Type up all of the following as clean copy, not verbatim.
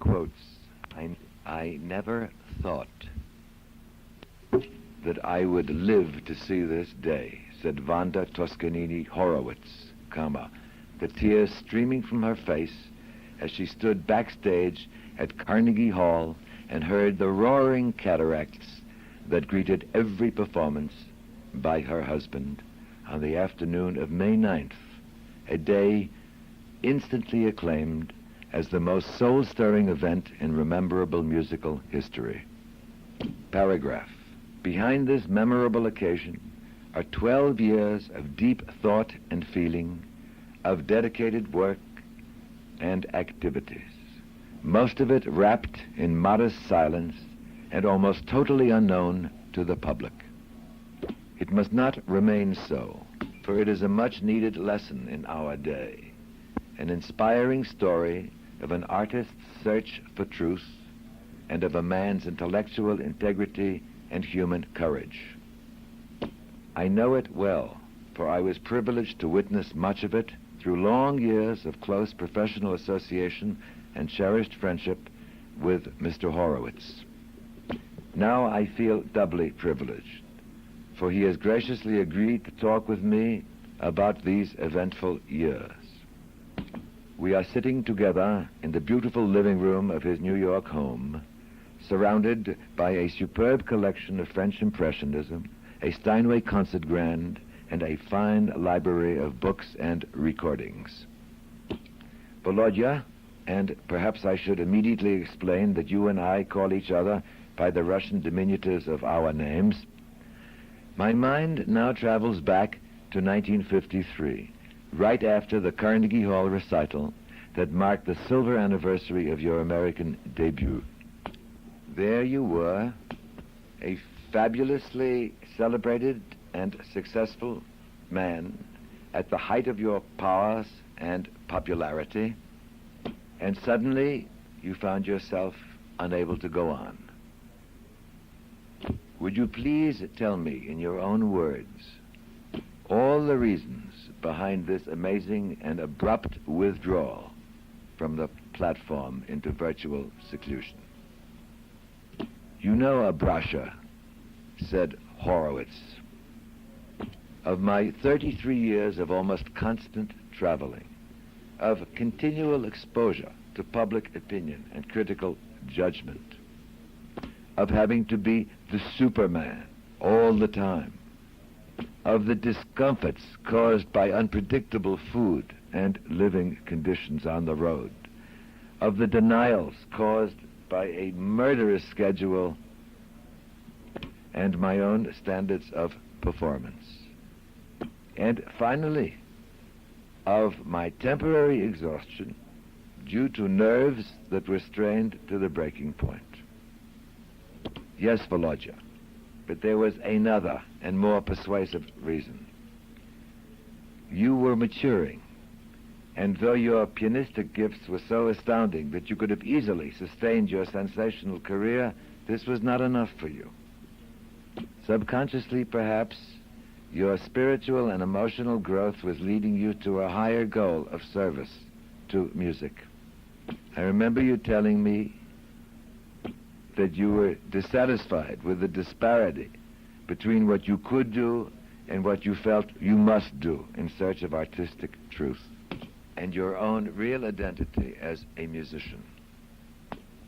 quotes, I never thought that I would live to see this day, said Wanda Toscanini Horowitz, the tears streaming from her face as she stood backstage at Carnegie Hall and heard the roaring cataracts that greeted every performance by her husband on the afternoon of May 9th, a day instantly acclaimed as the most soul-stirring event in rememberable musical history. Paragraph. Behind this memorable occasion are 12 years of deep thought and feeling, of dedicated work and activities, most of it wrapped in modest silence and almost totally unknown to the public. It must not remain so, for it is a much-needed lesson in our day, an inspiring story of an artist's search for truth and of a man's intellectual integrity and human courage. I know it well, for I was privileged to witness much of it through long years of close professional association and cherished friendship with Mr. Horowitz. Now I feel doubly privileged, for he has graciously agreed to talk with me about these eventful years. We are sitting together in the beautiful living room of his New York home, surrounded by a superb collection of French Impressionism, a Steinway concert grand, and a fine library of books and recordings. Volodya, and perhaps I should immediately explain that you and I call each other by the Russian diminutives of our names. My mind now travels back to 1953, right after the Carnegie Hall recital that marked the silver anniversary of your American debut. There you were, a fabulously celebrated and successful man at the height of your powers and popularity, and suddenly you found yourself unable to go on. Would you please tell me in your own words all the reasons behind this amazing and abrupt withdrawal from the platform into virtual seclusion? You know, Abrasha, said Horowitz, of my 33 years of almost constant traveling, of continual exposure to public opinion and critical judgment, of having to be the Superman all the time, of the discomforts caused by unpredictable food and living conditions on the road, of the denials caused by a murderous schedule and my own standards of performance, and finally, of my temporary exhaustion due to nerves that were strained to the breaking point. Yes, Volodya, but there was another and more persuasive reason. You were maturing, and though your pianistic gifts were so astounding that you could have easily sustained your sensational career, this was not enough for you. Subconsciously, perhaps, your spiritual and emotional growth was leading you to a higher goal of service to music. I remember you telling me that you were dissatisfied with the disparity between what you could do and what you felt you must do in search of artistic truth and your own real identity as a musician.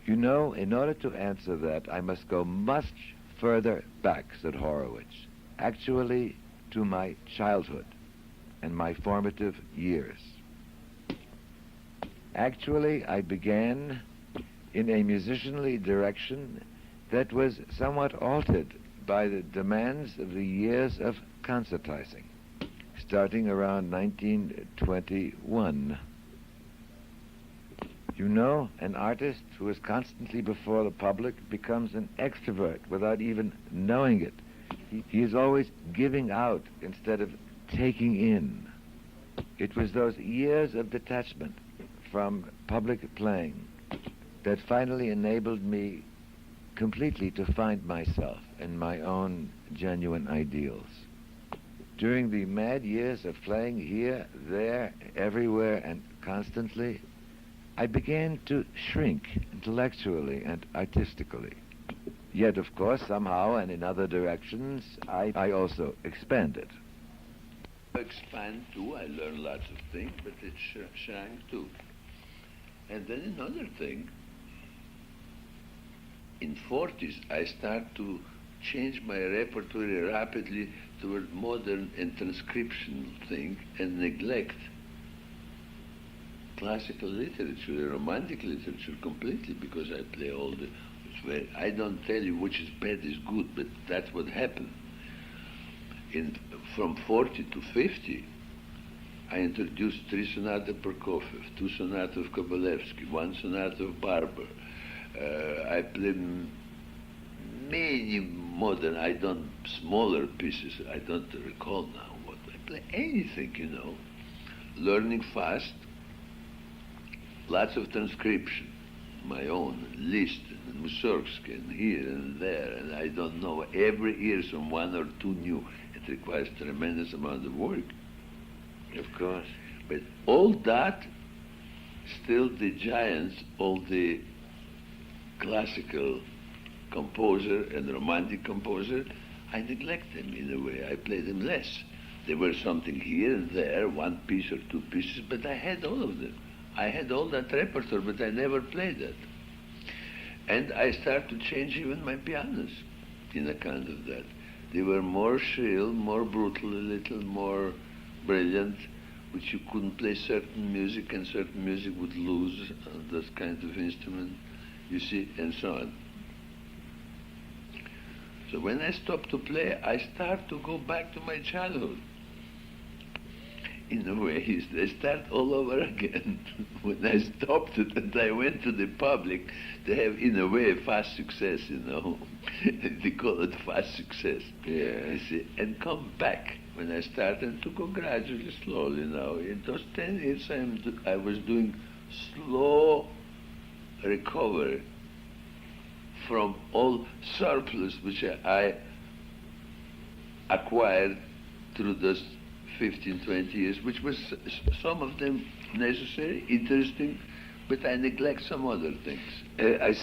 You know, in order to answer that, I must go much further back, said Horowitz, actually to my childhood and my formative years. Actually, I began in a musicianly direction that was somewhat altered by the demands of the years of concertizing, starting around 1921. You know, an artist who is constantly before the public becomes an extrovert without even knowing it. He is always giving out instead of taking in. It was those years of detachment from public playing that finally enabled me completely to find myself and my own genuine ideals. During the mad years of playing here, there, everywhere, and constantly, I began to shrink intellectually and artistically. Yet, of course, somehow and in other directions, I also expanded. Expand too, I learned lots of things, but it shrank too. And then another thing, in 40s, I start to change my repertory rapidly toward modern and transcription thing and neglect classical literature, romantic literature completely, because I play all the... I don't tell you which is bad is good, but that's what happened. From 40 to 50, I introduced 3 sonatas of Prokofiev, 2 sonatas of Kovalevsky, 1 sonata of Barber. I played many modern, smaller pieces. I don't recall now what I play. Anything, learning fast, lots of transcription, my own list, and Mussorgsky, and here and there, and I don't know, every year some 1 or 2 new. It requires tremendous amount of work. Of course. But all that, still the giants, all the classical composer and romantic composer, I neglect them in a way. I play them less. There were something here and there, 1 piece or 2 pieces, but I had all of them. I had all that repertoire, but I never played that. And I started to change even my pianos in account of that. They were more shrill, more brutal, a little more brilliant, which you couldn't play certain music, and certain music would lose that kind of instrument, you see, and so on. So when I stopped to play, I start to go back to my childhood. In a way, I start all over again. When I stopped it and I went to the public, they have, in a way, a fast success, They call it fast success. Yeah. You see, and come back. When I started to go gradually, slowly now. In those 10 years, I was doing slow recovery from all surplus which I acquired through those 15, 20 years, which was some of them necessary, interesting, but I neglect some other things. A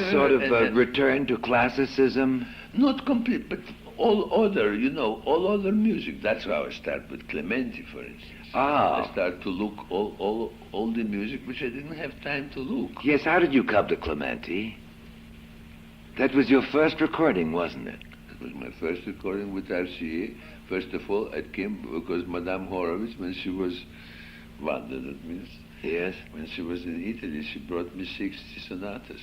sort of return to classicism? Not complete, but all other music. That's how I start with Clementi, for instance. Ah. I start to look all the music which I didn't have time to look. Yes, how did you come to Clementi? That was your first recording, wasn't it? It was my first recording with RCA. First of all, I came because Madame Horowitz, when she was, Wanda, that means, yes, when she was in Italy, she brought me 60 sonatas.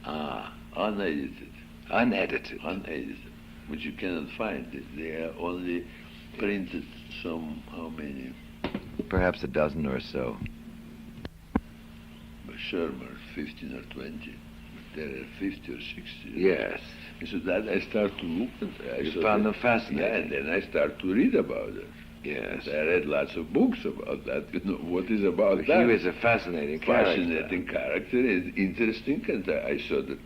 Ah. Unedited. Unedited. Unedited, which you cannot find. They are only printed how many? Perhaps a dozen or so. By Shermer, 15 or 20. There are 50 or 60. Yes. And so that I start to look at. You found them fascinating. Yeah, and then I start to read about it. Yes. And I read lots of books about that. What is about that? He was a fascinating character. Fascinating character, and interesting, and I saw that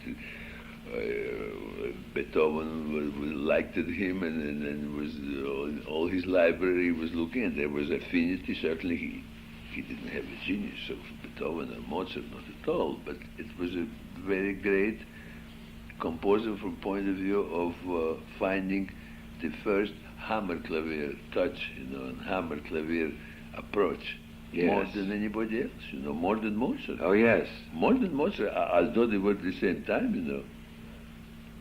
Beethoven liked him, and was all his library was looking, and there was affinity. Certainly, he didn't have a genius of Beethoven or Mozart, not at all, but it was a very great composer from point of view of finding the first Hammerklavier touch, and Hammerklavier approach. Yes. More than anybody else, more than Mozart. Oh, yes. More than Mozart, although they were at the same time,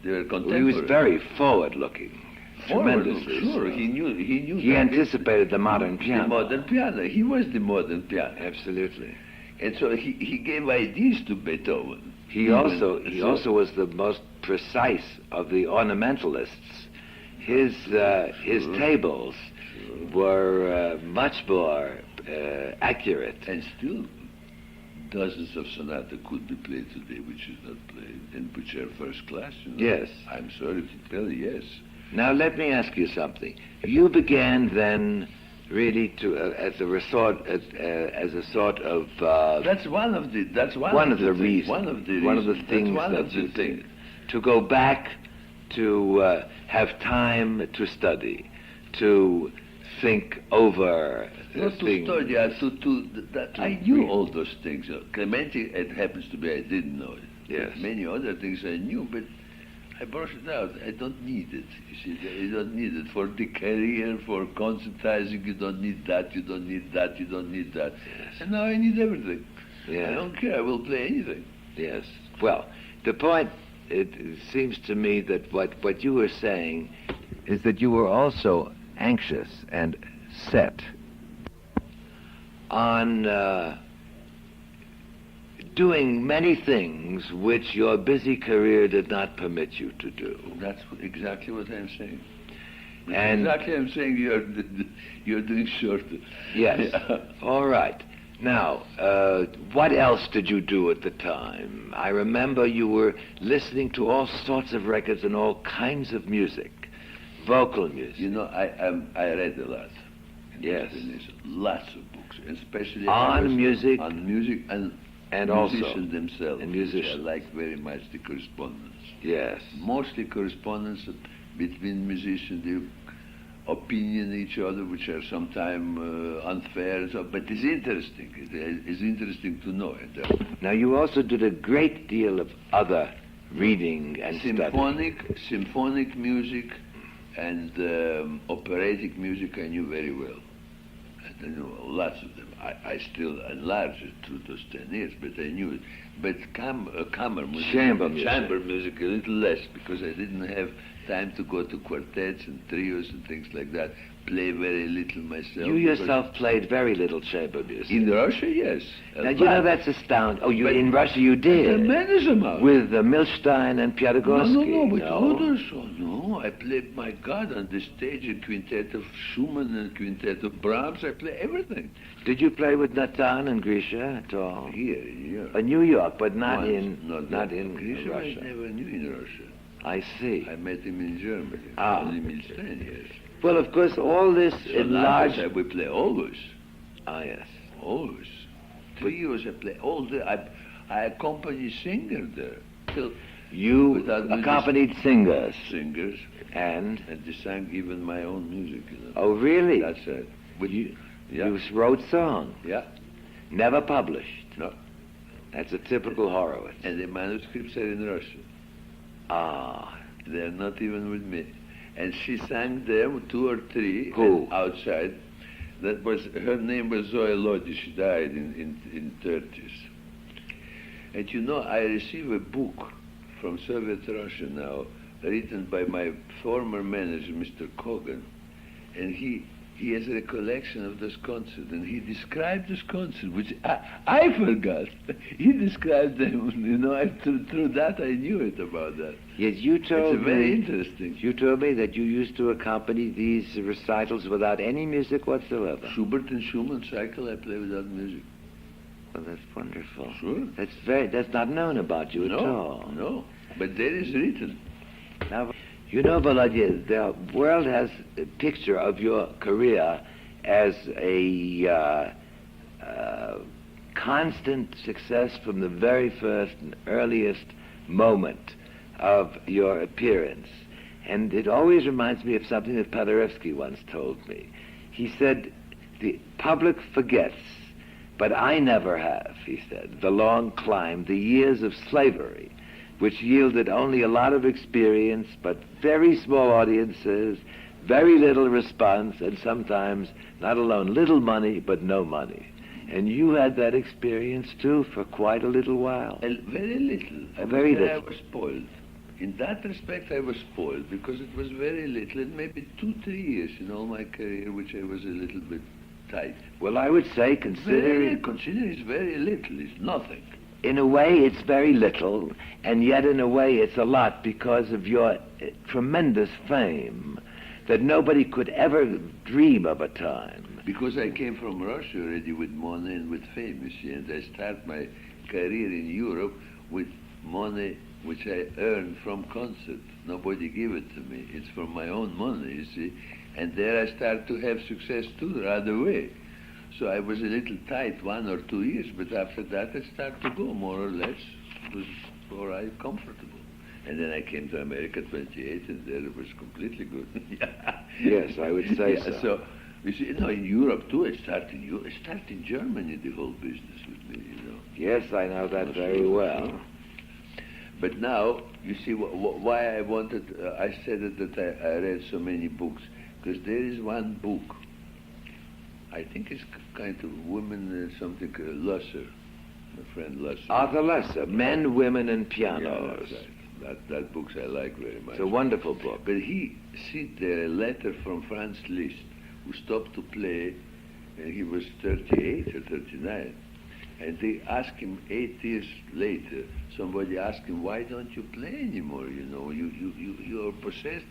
They were contemporary. He was very forward-looking. Tremendously. Sure, so. he knew. He anticipated the modern piano. The modern piano. He was the modern piano. Absolutely. And so he gave ideas to Beethoven. He also was the most precise of the ornamentalists. His tables were much more accurate. And still, dozens of sonatas could be played today, which is not played, and which are first class. Yes. I'm sorry to tell you, yes. Now let me ask you something. You began then really to as a sort of that's one of the reasons. One of the things that you did. To go back to have time to study, to think over Not to things. study, I knew all those things. Clementi, it happens to be I didn't know it. Yes. But many other things I knew, but I brushed it out. I don't need it. You see, you don't need it for the career, for concertizing. You don't need that. You don't need that. You don't need that. Yes. And now I need everything. Yeah. I don't care. I will play anything. Yes. Well, the point, it seems to me that what you were saying is that you were also anxious and set on doing many things which your busy career did not permit you to do. That's exactly what I'm saying. And exactly, I'm saying you're doing shorter. yes. Yeah. All right. Now, what else did you do at the time? I remember you were listening to all sorts of records and all kinds of music, vocal music. You know, I read a lot. Yes. Lots of books, especially On music. on music and also musicians themselves. and musicians. Which I like very much the correspondence. Yes. Mostly correspondence between musicians, the opinion each other, which are sometimes unfair. But it's interesting. It's interesting to know it. Now, you also did a great deal of other reading and study. Symphonic music and operatic music I knew very well. I knew lots of them. I still enlarged it through those 10 years, but I knew it. But chamber music, Chamber music. chamber music a little less, because I didn't have time to go to quartets and trios and things like that. Play very little myself. You yourself played very little chamber music. In Russia, yes. Now, you know that's astounding. Oh, But in Russia you did. Tremendous amount. With Milstein and Piatigorsky. No, with others. Oh, no, I played, my God, on the stage a quintet of Schumann and quintet of Brahms. I play everything. Did you play with Natan and Grisha at all? Here, in Europe. In New York, but not Once. in Grisha Russia. I never knew in Russia. I see. I met him in Germany. Ah. Only Milstein, yes. Well, of course, all this So enlarged. we play always. Ah, yes. Always. Trios I play all day. I accompany singers there. Till You without accompanied singers. singers, And, and they sang even my own music. oh, really? That's it. But You yeah, wrote songs, yeah, never published. no. That's a typical Horowitz. And the manuscripts are in Russian. Ah, They're not even with me. And she sang them 2 or 3 Who? outside. That was her name was Zoya Lodi. She died in 30s. And you know, I receive a book from Soviet Russia now, written by my former manager, Mr. Kogan, and he has a recollection of this concert, and he described this concert, which I forgot. He described them, you know, through that I knew it about that. yes, you told It's very me. interesting. You told me that you used to accompany these recitals without any music whatsoever. Schubert and Schumann cycle, I play without music. Well, that's wonderful. Sure. That's not known about you at all. No, but there is written. Now, you know, Volodya, the world has a picture of your career as a constant success from the very first and earliest moment of your appearance. And it always reminds me of something that Paderewski once told me. He said, the public forgets, but I never have, he said, the long climb, the years of slavery, which yielded only a lot of experience, but very small audiences, very little response, and sometimes, not alone little money, but no money. And you had that experience, too, for quite a little while. Very little. Very little. I was spoiled. In that respect, I was spoiled, because it was very little, and maybe 2-3 years in all my career, which I was a little bit tight. Well, I would say, consider it's very little. It's nothing. in a way it's very little, and yet in a way it's a lot because of your tremendous fame that nobody could ever dream of a time. Because I came from Russia already with money and with fame, you see, and I start my career in Europe with money which I earned from concert. Nobody gave it to me. It's from my own money, you see. And there I start to have success too, right away. So I was a little tight 1 or 2 years, but after that I started to go more or less. It was all right, comfortable. And then I came to America 28, and there it was completely good. Yes, I would say so. You see, no, in Europe too. It started in Germany, the whole business with me, you know. Yes, I know that very well. But now, you see, why I wanted, I said that I read so many books, because there is one book, I think it's kind of women, something, Lusser, my friend Lusser. Arthur Lusser, Men, Women, and Yeah, Pianos. that's right. That book I like very much. It's a wonderful book. But he see there a letter from Franz Liszt, who stopped to play, and he was 38 or 39. And they asked him 8 years later, somebody asked him, why don't you play anymore? You know, you are possessed.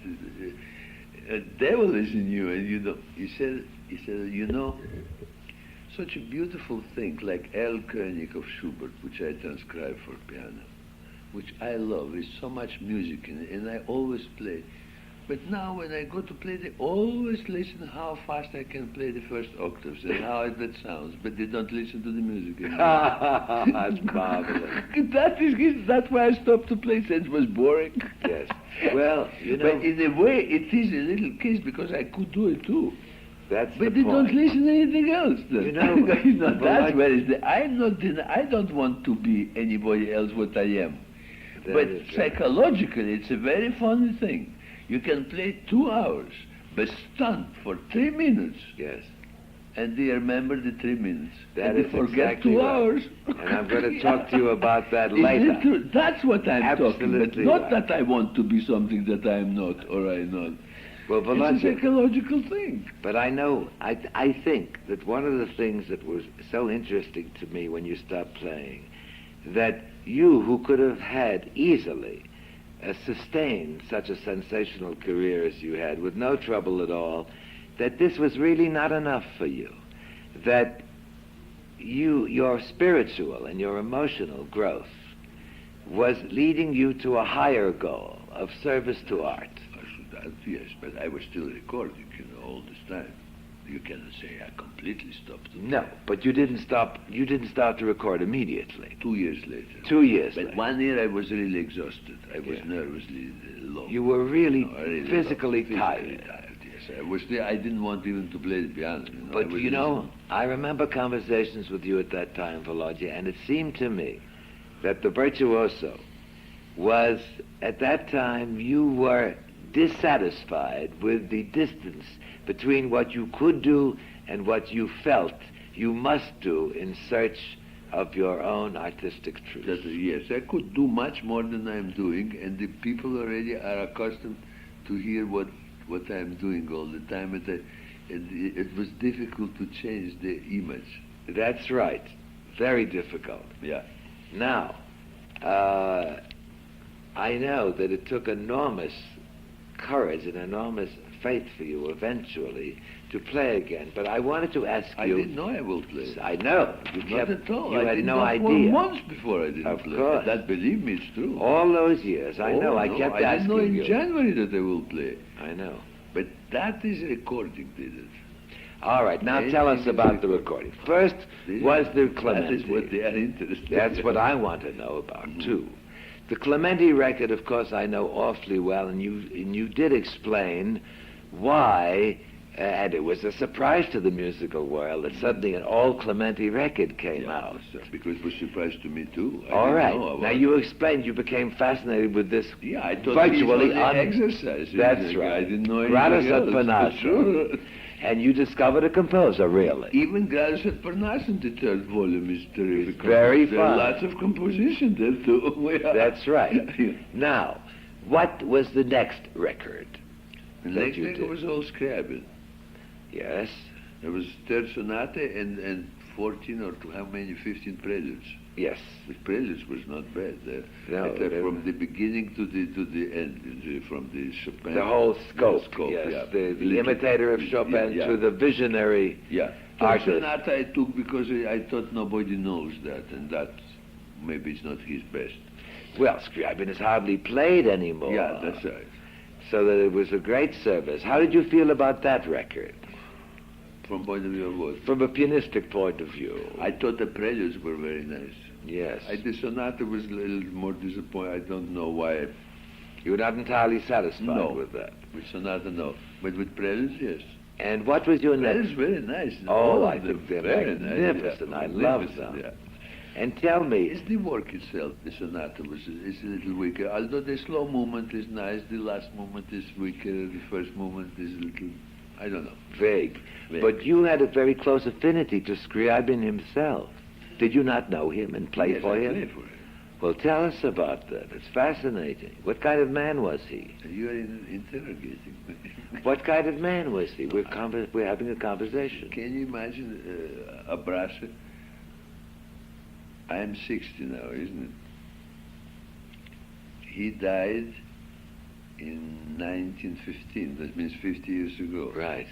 A devil is in you, and you know. He said, you know, such a beautiful thing like El König of Schubert, which I transcribed for piano, which I love. There's so much music in it, and I always play. But now when I go to play, they always listen how fast I can play the first octaves and how that sounds, but they don't listen to the music anymore. That's marvelous. That's why I stopped to play, since it was boring. Yes. Well, you know, But in a way, it is a little case, because I could do it too. that's But the they point. don't listen to anything else. Then. You know, well, that's where it's I don't want to be anybody else what I am. That But is right. psychologically, it's a very funny thing. You can play 2 hours, but stunned for 3 minutes, Yes. and they remember the 3 minutes. That and is they forget exactly 2 right. hours. And I'm going to talk to you about that Isn't later. it true? That's what I'm talking about. Absolutely Not right. that I want to be something that I'm not, or I'm not. Well, It's a Vladimir, psychological thing. but I know, I think that one of the things that was so interesting to me when you stopped playing, that you, who could have had easily sustained such a sensational career as you had with no trouble at all, that this was really not enough for you. That your spiritual and your emotional growth was leading you to a higher goal of service to art. Yes, but I was still recording, you know, all this time. You cannot say I completely stopped. No, but you didn't stop. You didn't start to record immediately. 2 years later. 2 years But later. 1 year I was really exhausted. I was Yeah. nervously low. You were really No, I really physically physically tired. Yes, I was there. I didn't want even to play the piano. You know? But I was you know, I remember conversations with you at that time, Volodya, and it seemed to me that the virtuoso was, at that time, you were dissatisfied with the distance between what you could do and what you felt you must do in search of your own artistic truth. Yes, I could do much more than I'm doing, and the people already are accustomed to hear what I'm doing all the time, and it was difficult to change the image. That's right. Very difficult. Yeah. Now, I know that it took enormous courage and enormous faith for you eventually to play again, but I wanted to ask I you... didn't know I will play. I know. You Not at all. You I had did no not idea. for months before I didn't Of play. course. That, believe me, it's true. All those years, I know. I No, kept I didn't know asking in you. January that I will play. I know. But that is recording, did it? All right, now tell us about the recording. First was the Clementi. That is what they are interested in. That's what I want to know about, too. The Clementi record, of course, I know awfully well, and you did explain why, and it was a surprise to the musical world that suddenly an all Clementi record came out. Because it was a surprise to me, too. All right. Now, you explained, you became fascinated with this Yeah, I thought virtually it was an exercise. That's right. I didn't know Gratis anything ad else. Parnassum. Sure. And you discovered a composer, really. Even Gratis at Parnassum, the third volume, is terrific. very There are fun. lots of composition there, too. That's right. Now, what was the next record? The that next you thing did? was all Scriabin. Yes. There was third sonata and 14 or how many, 15 preludes. Yes. The preludes was not bad. No, From they- the beginning to the end, from the Chopin. The whole scope, yeah. yes. The Little- imitator of Chopin yeah. to the visionary Yeah. Third artist. sonata I took because I thought nobody knows that, and that maybe it's not his best. Well, Scriabin is hardly played anymore. Yeah, that's right. So that it was a great service. How did you feel about that record? From point of view of what? From a pianistic point of view. I thought the preludes were very nice. Yes. The sonata was a little more disappointing. I don't know why. You were not entirely satisfied No. with that. With sonata, no. But with preludes, yes. And what was your That next? is very nice. Oh, All I of them think they're very nice, magnificent. yeah. I love Magnificent, them. yeah. And tell me, It's the work itself, the sonata is a little weaker. Although the slow movement is nice, the last movement is weaker, the first movement is a little, I don't know. vague. Vague. But you had a very close affinity to Scriabin himself. Did you not know him and play Yes, for I him? play for him. Well, tell us about that. It's fascinating. What kind of man was he? You are interrogating me. What kind of man was he? We're having a conversation. Can you imagine a brasser? I am 60 now, isn't it? He died in 1915. That means 50 years ago. Right.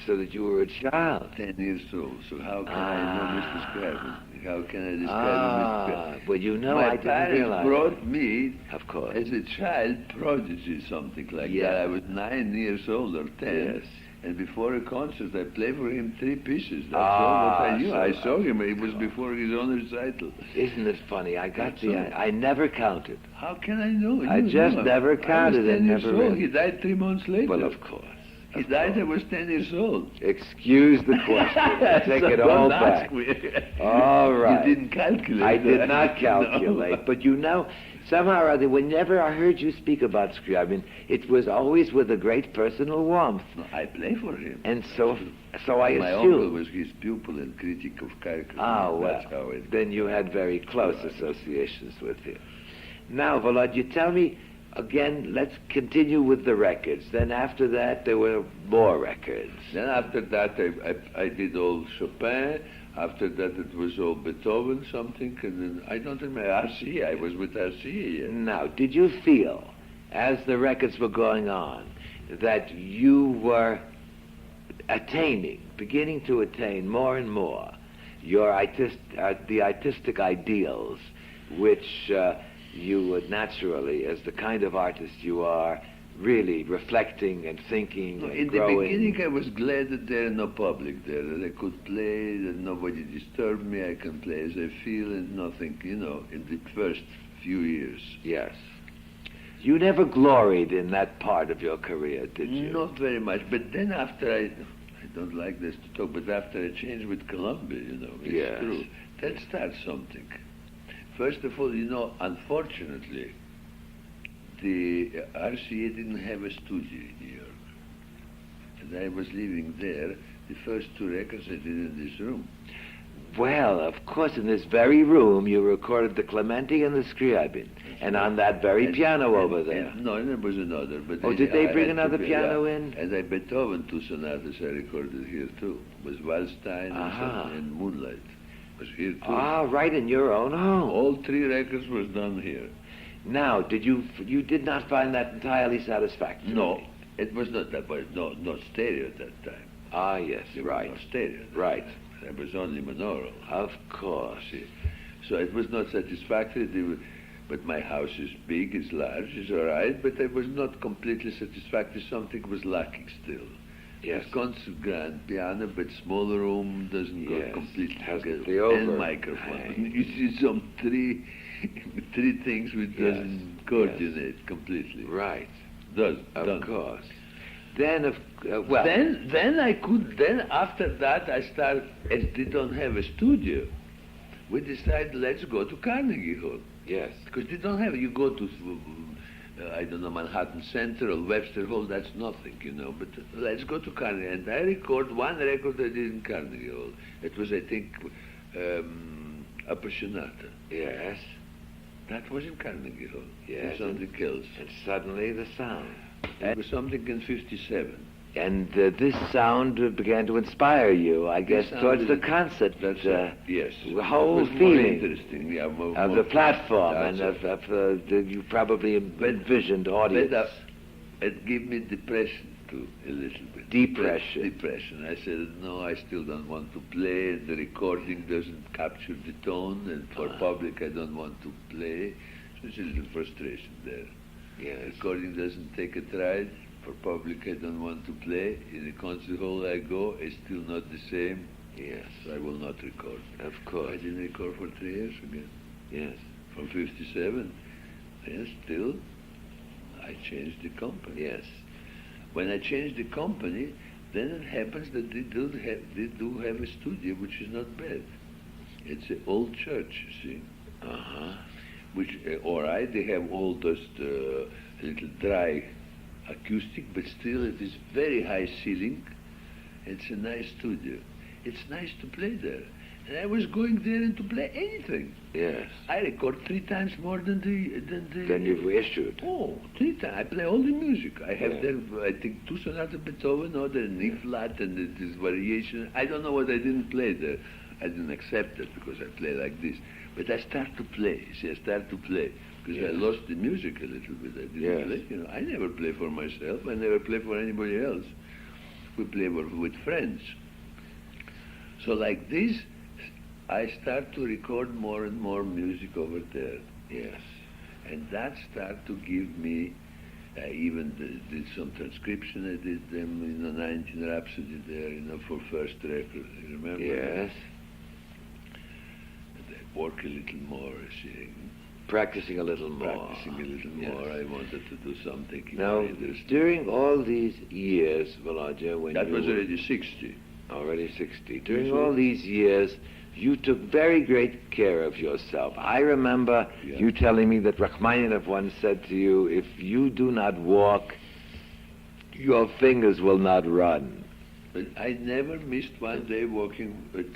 So that you were a child. 10 years old. So how can I know Mr. Scriabin? How can I describe Mr. Scriabin? Well, you know, My I didn't parents realize. brought me Of course. as a child prodigy, something like Yeah. that. I was 9 years old or 10. Yes. And before a concert, I played for him 3 pieces. That's all what I knew. so I saw him. It was before his own recital. Isn't it funny? I got That's the. all. I never counted. How can I know? I just never counted I was 10 and years never old. read. He died 3 months later. Well, of course. He died. I was 10 years old. Excuse the question. Take So it all don't ask back. me. All right. You didn't calculate. I did that. not calculate, No. but you know, somehow or other, whenever I heard you speak about Scriabin, it was always with a great personal warmth, No, I play for him. and so I My uncle assume. was his pupil and critic of character. Ah, well, That's how it. then you had very close Right. associations with him. Now, Volod, you tell me again. Let's continue with the records. Then after that, there were more records. Then after that, I did all Chopin. After that, it was all Beethoven something, and then I don't remember RCA. I was with RCA. Yeah. Now, did you feel, as the records were going on, that you were beginning to attain more and more the artistic ideals which you would naturally, as the kind of artist you are, really reflecting and thinking No, and in the growing? beginning, I was glad that there are no public there, that I could play, that nobody disturbed me. I can play as I feel and nothing, in the first few years. Yes. You never gloried in that part of your career, did you? Not very much. But then after I don't like this to talk, but after I changed with Columbia, it's Yes. true. That starts something. First of all, unfortunately, the RCA didn't have a studio in New York. And I was living there. The first 2 records I did in this room. Well, of course, in this very room, you recorded the Clementi and the Scriabin, and on that very piano over there. No, there was another. But Oh, did they I bring had to another be- piano yeah. in? And I Beethoven 2 sonatas I recorded here too. It was Waldstein Aha. and Moonlight. It was here too. Ah, right in your own home. All 3 records was done here. Now, you did not find that entirely satisfactory? No, it was not that, but not stereo at that time. Ah, yes, There was right. no stereo. at that Right. time. There was only monaural. Of course. See. So it was not satisfactory. But my house is big, it's large, it's all right, but it was not completely satisfactory. Something was lacking still. Yes. It's concert grand piano, but small room doesn't go Yes, completely hasn't together. the And over- microphone. Right. You see some three things which Yes, doesn't coordinate completely. Right. Does Of done. course. Then, Then I could. Then after that I started. As they don't have a studio, we decided let's go to Carnegie Hall. yes. Because they don't have, you go to, I don't know, Manhattan Center or Webster Hall, that's nothing, but let's go to Carnegie. And I record one record I did in Carnegie Hall. It was, I think, Upper Sonata. Yes. That was in Carnegie Hall. Yes. And something else. And suddenly the sound. It was something in 57. And this sound began to inspire you, I guess, sound towards the is- concert. That's yes. The whole It was more feeling interesting, yeah, more, of more the platform and that's of you probably envisioned audience. But it gave me depression too, a little bit. Depression. Depression. I said, no, I still don't want to play, and the recording doesn't capture the tone, and for public I don't want to play. So there's a little frustration there. Yes. Recording doesn't take a stride. For public I don't want to play. In the concert hall I go, it's still not the same. Yes. So I will not record. Of I course. didn't record for 3 years again. Yes. From 57, and still I changed the company. Yes. When I changed the company, Then it happens that they do have a studio, which is not bad. It's an old church, you see. Which, all right, they have all those little dry acoustic, but still it is very high ceiling. It's a nice studio. It's nice to play there. And I was going there and to play anything. Yes. I record 3 times more than the... Then you've issued. Oh, 3 times. I play all the music. I have there, I think, 2 sonatas of Beethoven, or the Nick flat, and this variation. I don't know what I didn't play there. I didn't accept it because I play like this. But I start to play. See, I start to play. Because I lost the music a little bit. I didn't play. You know, I never play for myself. I never play for anybody else. We play with friends. So like this, I start to record more and more music over there. Yes. And that started to give me, I even did some transcription. I did them in the 19 Rhapsody there, you know, for first record. You remember? Yes. And I work a little more, see. Practicing a little more. Practicing a little more. I wanted to do something. Now, during all these years, Volodya, when that you... was already 60. Already 60. During all these years, you took very great care of yourself. I remember you telling me that Rachmaninoff once said to you, if you do not walk, your fingers will not run. But I never missed one day walking, but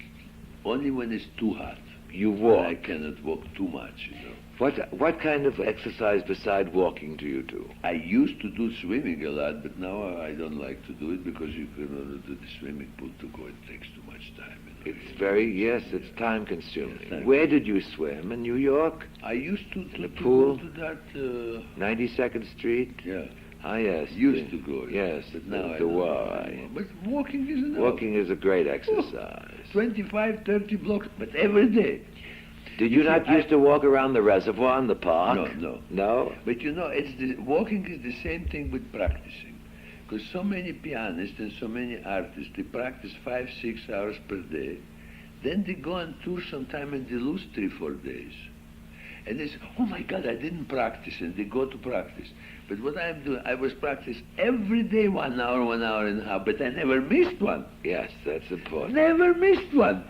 only when it's too hot. You walk. I cannot walk too much, you know. What kind of exercise beside walking do you do? I used to do swimming a lot, but now I don't like to do it because you cannot do the swimming pool to go. It takes too much time. You know. It's time consuming. Where did you swim? In New York? I used to the pool? Go to that... 92nd Street? Yeah. Ah, yes. Used to go. Yes, but now But walking is enough. Walking is a great exercise. 25, 30 blocks, but every day. Did you not used to walk around the reservoir in the park? No. But you know, walking is the same thing with practicing. Because so many pianists and so many artists, they practice 5, 6 hours per day. Then they go on tour sometime and they lose 3, 4 days. And they say, oh my God, I didn't practice, and they go to practice. But what I'm doing, I was practice every day, 1 hour, 1.5 hours, but I never missed one. Yes, that's important. Never missed one.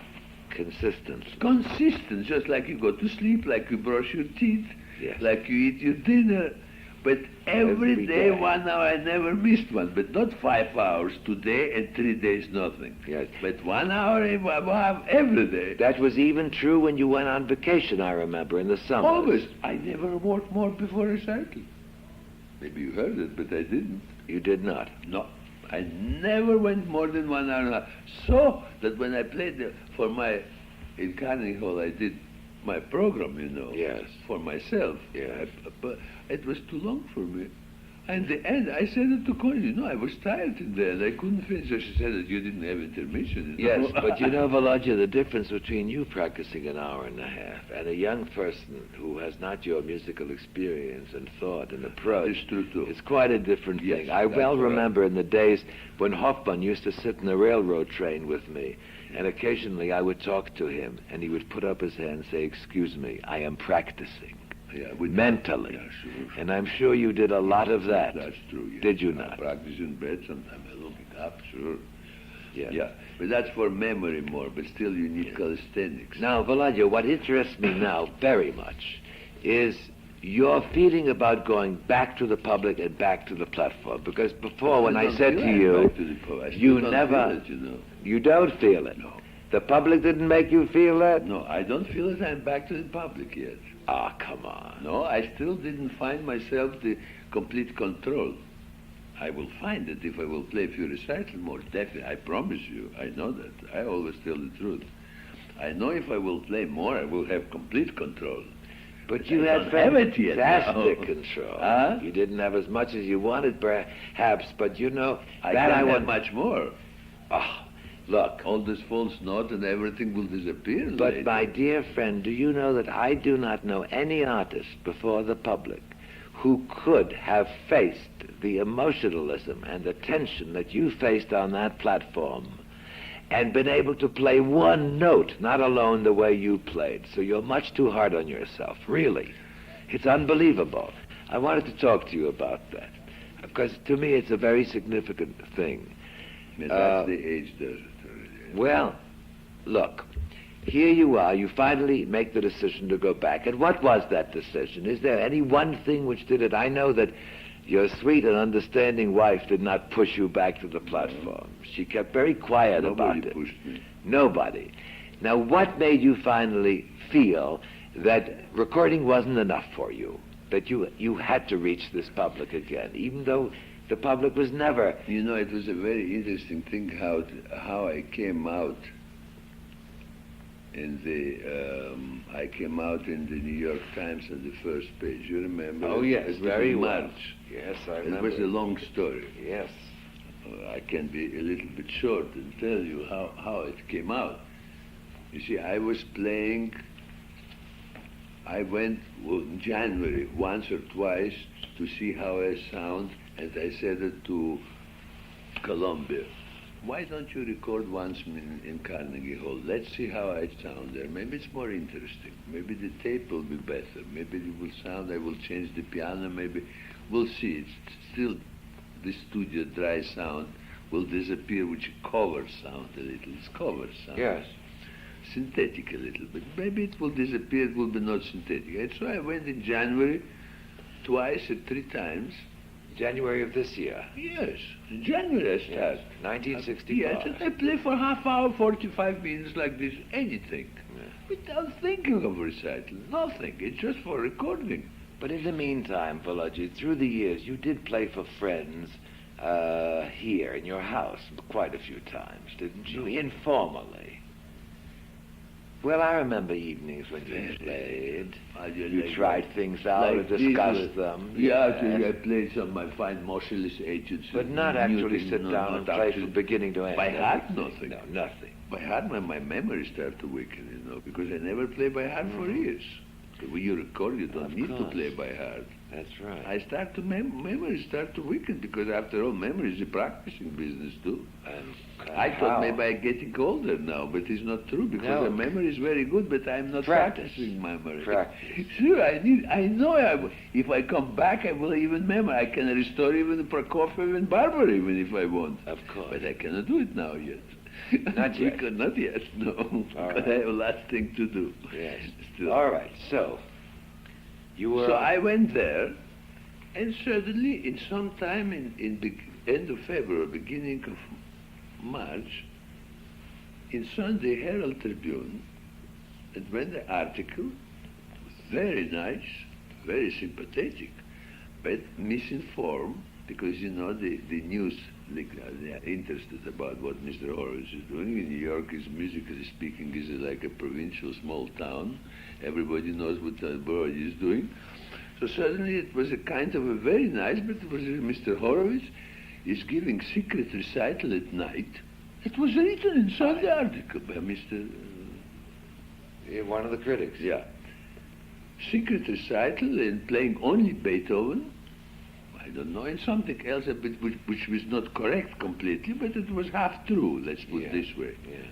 Consistent, just like you go to sleep, like you brush your teeth, yes. Like you eat your dinner. But every day, 1 hour, I never missed one. But not 5 hours today and 3 days nothing. Yes. But 1 hour every day. That was even true when you went on vacation, I remember, in the summer. Always. I never worked more before recital. Maybe you heard it, but I didn't. You did not? No. I never went more than 1 hour and a half. So that when I played in Carnegie Hall, I did my program, you know. Yes. For myself. Yes. But it was too long for me. And in the end, I said it to Connie, you know, I was tired in the end. I couldn't finish. So she said that you didn't have intermission. You know? Yes, but you know, Volodya, the difference between you practicing 1.5 hours and a young person who has not your musical experience and thought and approach It's true too. is quite a different thing. Yes, I well correct. remember in the days when Hoffman used to sit in the railroad train with me, and occasionally I would talk to him, and he would put up his hand and say, excuse me, I am practicing. Yeah, mentally. Yeah, sure. And I'm sure you did a lot of that. That's true, yeah. Did you I not? practice in bed, sometimes I look it up, sure. Yeah. Yeah, but that's for memory more, but still you need calisthenics. Now, Volodya, what interests me now very much is your feeling about going back to the public and back to the platform. Because before, when I said to you, you never... You know. You don't feel it? No. The public didn't make you feel that? No, I don't feel that I'm back to the public yet. Ah, come on. No, I still didn't find myself the complete control. I will find it if I will play a few recitals more, definitely. I promise you, I know that. I always tell the truth. I know if I will play more, I will have complete control. But you had fantastic control. You didn't have as much as you wanted, perhaps, but you know... I can't have much more. Oh, look. All this false note and everything will disappear But later. my dear friend, do you know that I do not know any artist before the public who could have faced the emotionalism and the tension that you faced on that platform and been able to play one note, not alone the way you played. So you're much too hard on yourself, really. It's unbelievable. I wanted to talk to you about that, because to me it's a very significant thing. Yeah, that's the age does it already. Well, look, here you are. You finally make the decision to go back. And what was that decision? Is there any one thing which did it? I know that your sweet and understanding wife did not push you back to the platform. She kept very quiet about it. Nobody pushed me. Nobody. Now, what made you finally feel that recording wasn't enough for you? That you had to reach this public again, even though the public was never... You know, it was a very interesting thing how I came out in the New York Times on the first page. You remember? Oh, yes, it was very in well. March. Yes, I remember. It was a long story. Yes. I can be a little bit short and tell you how it came out. You see, I was playing. I went in January once or twice to see how I sound, and I said it to Columbia. Why don't you record once in Carnegie Hall? Let's see how I sound there. Maybe it's more interesting. Maybe the tape will be better. Maybe it will sound, I will change the piano. Maybe we'll see. It's still the studio dry sound will disappear, which cover sound a little. It's cover sound. Yes. Synthetic a little bit. Maybe it will disappear, it will be not synthetic. And so I went in January twice or three times. January of this year. Yes, in January I started. 1965. Yes, and I play for half hour, 45 minutes like this, anything. Yeah. Without thinking of recital, nothing. It's just for recording. But in the meantime, Vladimir, through the years, you did play for friends here in your house quite a few times, didn't you? Informally. Well, I remember evenings when you played. You tried things out and discussed them. Yeah, I played some of my fine motionless agents. But not actually sit down and play from beginning to end. By heart, nothing. No, nothing. By heart, when my memory started to weaken, because I never played by heart for years. When you record, you don't need to play by heart. That's right. I start to memory start to weaken, because after all, memory is a practicing business too. And I thought maybe I'm getting older now, but it's not true, because the memory is very good, but I'm not practicing memory. Sure, I know if I come back, I will even remember. I can restore even Prokofiev and Barber even if I want. Of course. But I cannot do it now yet. Not yet. Not yet, no. But I have a last thing to do. Yes. Still. All right, so you were... So I went there, and suddenly, in some time in end of February, beginning of March, in Sunday Herald Tribune, it went the article, very nice, very sympathetic, but misinformed, because the news, they are interested about what Mr. Horowitz is doing. In New York, his musically speaking is like a provincial small town. Everybody knows what Brody is doing. So suddenly it was a kind of a very nice, but it was Mr. Horowitz is giving secret recital at night. It was written in Sunday article by Mr. One of the critics. Yeah. Secret recital and playing only Beethoven. I don't know, and something else which was not correct completely, but it was half true, let's put it this way. Yeah.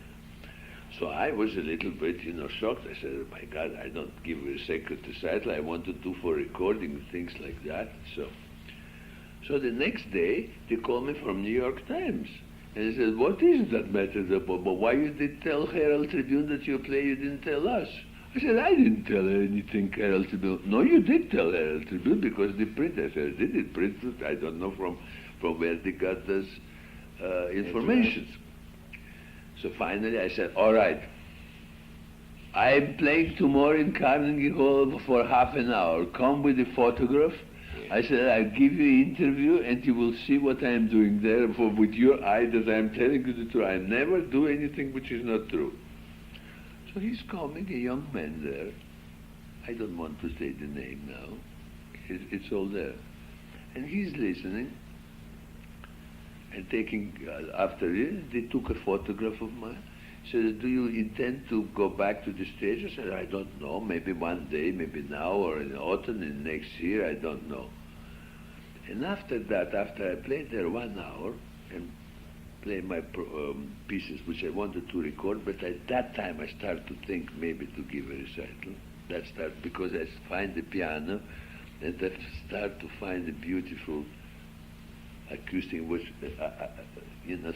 So I was a little bit, shocked. I said, oh my God, I don't give a secret recital. I want to do for recording, things like that. So the next day, they called me from New York Times. And they said, what is that matter, but why you did tell Herald Tribune that you play, you didn't tell us? I said, I didn't tell her anything, Herald Tribune. No, you did tell Herald Tribune, because the print, I said, did it print it? I don't know from where they got this information. So finally I said, all right, I'm playing tomorrow in Carnegie Hall for half an hour. Come with a photograph. Yeah. I said, I'll give you an interview and you will see what I'm doing there with your eye that I'm telling you the truth. I never do anything which is not true. So he's coming, a young man there. I don't want to say the name now. It's all there. And he's listening. And taking, after it, they took a photograph of mine. Said, do you intend to go back to the stage? I said, I don't know. Maybe one day, maybe now, or in autumn, in next year, I don't know. And after that, after I played there 1 hour, and played my pieces which I wanted to record, but at that time I started to think maybe to give a recital. That started because I find the piano, and I start to find a beautiful acoustic was,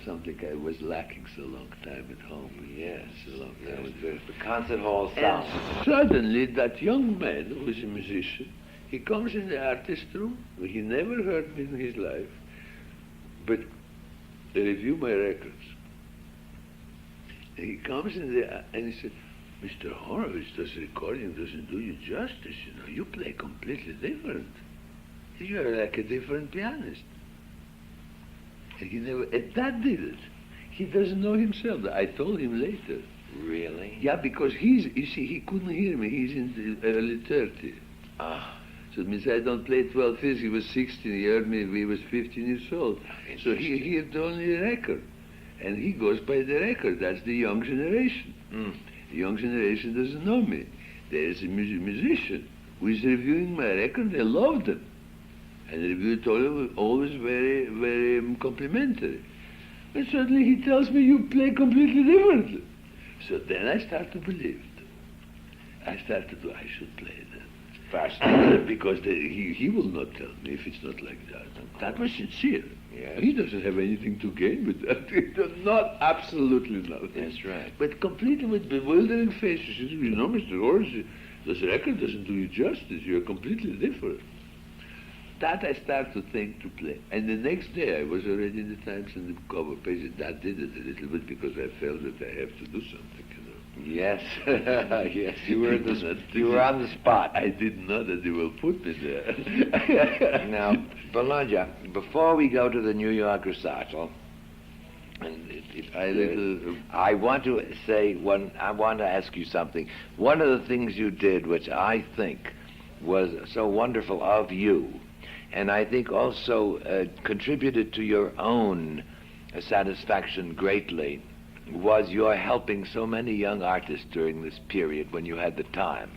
something I was lacking so long time at home. Yes, so long time. the concert hall sound. And suddenly, that young man who is a musician, he comes in the artist room. He never heard me in his life, but they review my records. And he comes in there and he said, "Mr. Horowitz, this recording doesn't do you justice. You play completely different. You're like a different pianist." And that did it. He doesn't know himself. I told him later. Really? Yeah, because he couldn't hear me. He's in the early 30s. So it means I don't play 12 years. He was 16. He heard me when he was 15 years old. So he heard only a record. And he goes by the record. That's the young generation. The young generation doesn't know me. There is a musician who is reviewing my record. They loved him. And the review always very, very complimentary. But suddenly he tells me you play completely differently. So then I start to believe it. I should play that. Fascinating. Because he will not tell me if it's not like that. That was sincere. Yes. He doesn't have anything to gain with that. Not, absolutely nothing. That's right. But completely with bewildering faces. He says, Mr. Horowitz, this record doesn't do you justice. You're completely different. That I start to think to play. And the next day I was already in the Times and the cover page. That did it a little bit because I felt that I have to do something, Yes. Yes, you were on the spot. I didn't know that they will put me there. Now, Bologna, before we go to the New York recital, I want to say I want to ask you something. One of the things you did, which I think was so wonderful of you, and I think also contributed to your own satisfaction greatly, was your helping so many young artists during this period when you had the time.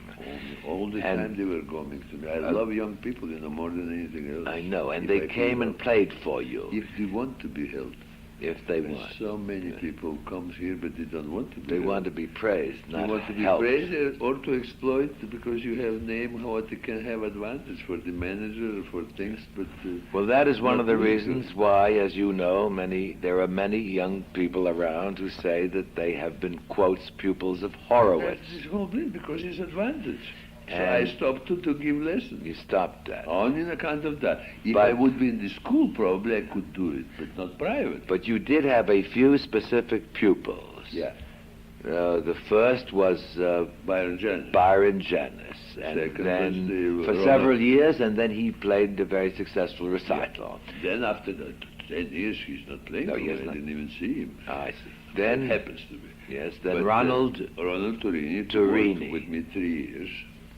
All the time they were coming to me. I love young people, more than anything else. I know, and they came and played for you. If they want to be helped. If they There's want. so many people comes here, but they don't want to be They helped. want to be praised, not You want to be helped. praised or to exploit because you have name how they can have advantage for the manager or for things, but... Well, that is one of the not really reasons good. why, as you know, there are many young people around who say that they have been, quotes, pupils of Horowitz. That's his whole thing, because it's advantage. So And I stopped to give lessons. You stopped that. Only on account of that. If But- I would be in the school, probably I could do it, but not private. But you did have a few specific pupils. Yeah. The first was Byron Janis. Byron Janis. And Second then was for Ronald. several years, and then he played a very successful recital. Then after that, 10 years, he's not playing. No, for he me. is I not. didn't even see him. I see. That Then, happens to me. yes, then But Ronald Ronald Turini Turini. worked with me 3 years.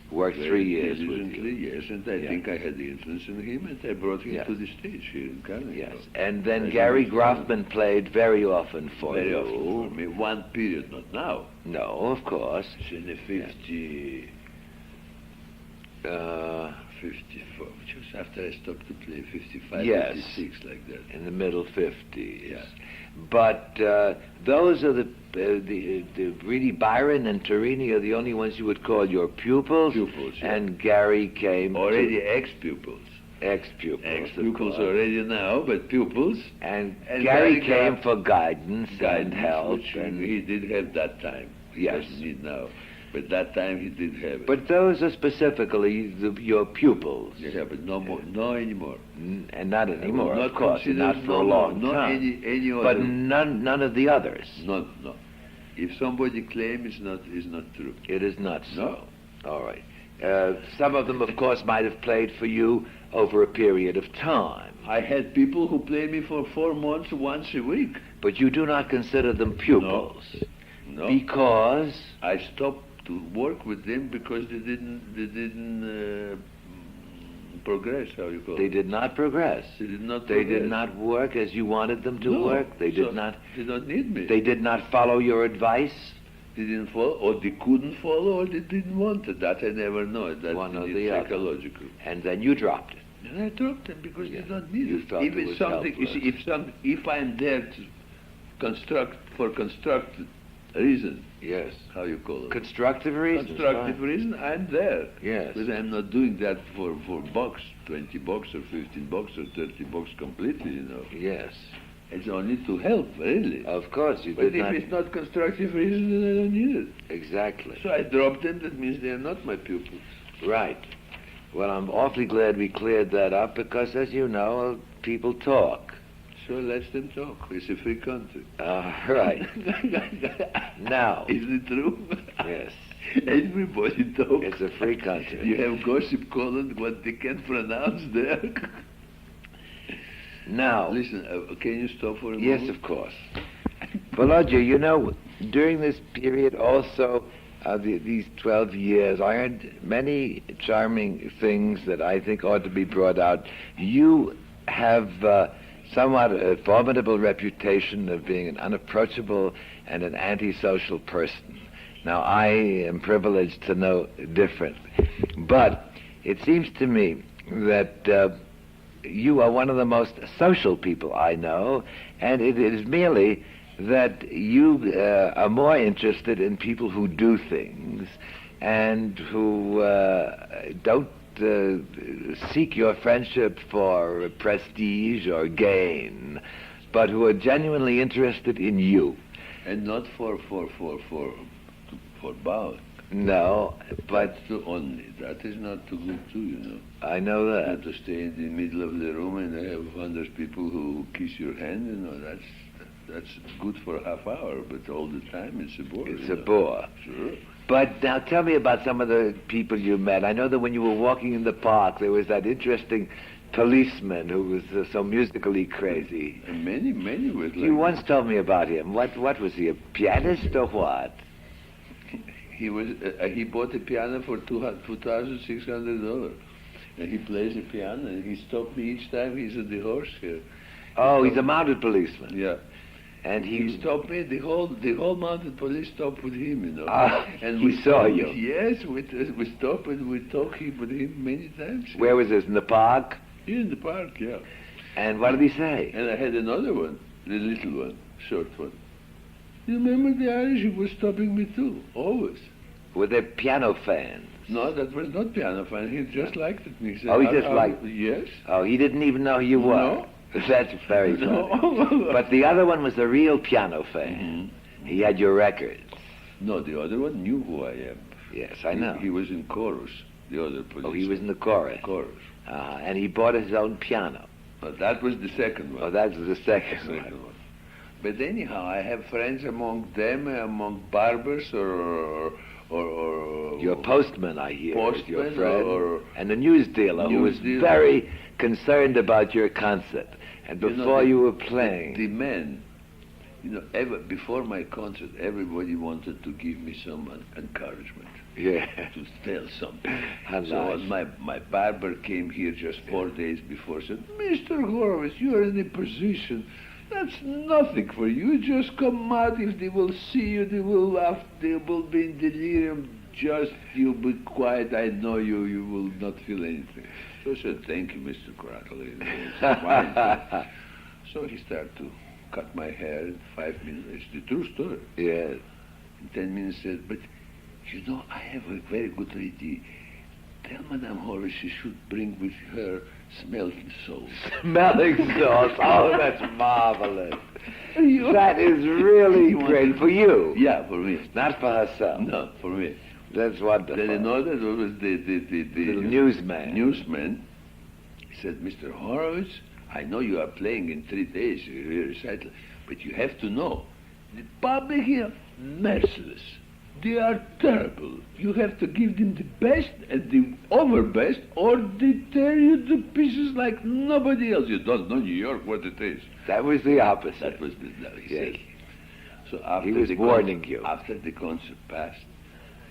worked 3 years with diligently, you. yes, and I Yeah. think I had the influence on him, and I brought him Yes. to the stage here in Carnegie. Yes, and then As Gary an Groffman played very often for Very you. often for me. One period, not now. No, of course. It's in the 54, just after I stopped to play, 55, Yes. 56, like that. In the middle 50s. Yeah. But those are the really Byron and Turini are the only ones you would call your pupils. Pupils, yeah. And Gary came Already ex-pupils. ex-pupils. of Ex-pupils course. already now, but pupils. And And Gary Gary came got for guidance and Guidance, help. which And, he did have that time. Yes. Doesn't need now. But that time he did have it. but those are specifically your pupils. Yeah, but no more, no anymore. And not anymore, Not of course, considered not for no a more, long not time. any other. But none of the others. No. If somebody claims it's not true. It is not so. No. All right. Some of them, of course, might have played for you over a period of time. I had people who played me for 4 months once a week. But you do not consider them pupils. No. Because I stopped to work with them because they didn't progress, how you call they it. did not progress. They did not They progress. did not work as you wanted them to No. work. They So did not. They don't need me. They did not follow your advice. They didn't follow, or they couldn't follow, or they didn't want it. That I never know. That's One or indeed the other. psychological. And then you dropped it. And I dropped them because Yeah. they don't need You it. felt If it it's was something, you helpless. see, if I'm there to construct reason. Yes. How you call it? Constructive reason. Constructive reason, I'm there. Yes. But I'm not doing that for bucks, 20 bucks or 15 bucks or 30 bucks completely, you know. Yes. It's only to help, really. Of course, you But did if not. it's not constructive reason, then I don't need it. Exactly. So I drop them, that means they are not my pupils. Right. Well, I'm awfully glad we cleared that up because, as you know, people talk. So let them talk. It's a free country. Right. Now. Isn't it true? Yes. Everybody talks. It's a free country. You have gossip column, what they can't pronounce there. Now. Listen, can you stop for a moment? Yes, of course. Volodya, you know, during this period also, these 12 years, I heard many charming things that I think ought to be brought out. You have somewhat a formidable reputation of being an unapproachable and an antisocial person. Now, I am privileged to know different. But it seems to me that you are one of the most social people I know, and it is merely that you are more interested in people who do things and who don't seek your friendship for prestige or gain, but who are genuinely interested in you. And not for bow. No, but That's the only. That is not too good too, you know. I know that. To stay in the middle of the room and have 100 people who kiss your hand, you know, that's good for a half hour, but all the time it's a bore. It's a bore. Sure. But now tell me about some of the people you met. I know that when you were walking in the park, there was that interesting policeman who was so musically crazy. And many were like You once told me about him. What was he, a pianist or what? He was. He bought a piano for $2,600, and he plays the piano. And he stopped me each time he's at the horse here. Oh, he's a mounted policeman. Yeah. And He stopped me. The whole mounted police stopped with him, you know. And he saw you. Yes, we stopped and we talked with him many times. Where was this? In the park? Here in the park, yeah. And what did he say? And I had another one, the little one, short one. You remember the Irish? He was stopping me too, always. Were they piano fans? No, that was not piano fan. He just liked it. He said, Oh, he just liked it? Yes. Oh, he didn't even know who you were? No. That's very funny. No. But the other one was a real piano fan. Mm-hmm. He had your records. No, the other one knew who I am. Yes, I know. He was in chorus, the other police. Oh, he was in the chorus. Chorus. And he bought his own piano. But that was the second one. Oh, that was the second one. But anyhow, I have friends among them, among barbers or your postman, I hear, is your postman friend, and the news dealer who was very concerned about your concert. And before you were playing, the men, you know, before my concert, everybody wanted to give me some encouragement. Yeah. To tell something. How So nice. my barber came here just 4 days before, said, Mr. Horowitz, you are in a position. That's nothing for you. Just come out. If they will see you, they will laugh. They will be in delirium. Just you be quiet. I know you. You will not feel anything. So I said, thank you, Mr. Crackle. It's fine. So he started to cut my hair in 5 minutes. It's the true story. yes. In 10 minutes said, but you know, I have a very good idea. Tell Madame Horowitz she should bring with her smelling salts. Smelling salts. Oh, that's marvelous. That is really great for you. Yeah, for me. Not for herself. No, for me. That's wonderful. Then another was the little newsman. Newsman. He said, Mr. Horowitz, I know you are playing in 3 days, your recital, but you have to know, the public here, merciless. They are terrible. You have to give them the best and the over best, or they tear you to pieces like nobody else. You don't know New York what it is. That was the opposite. That was the he Yes. said. So after He was the warning you. After the concert passed,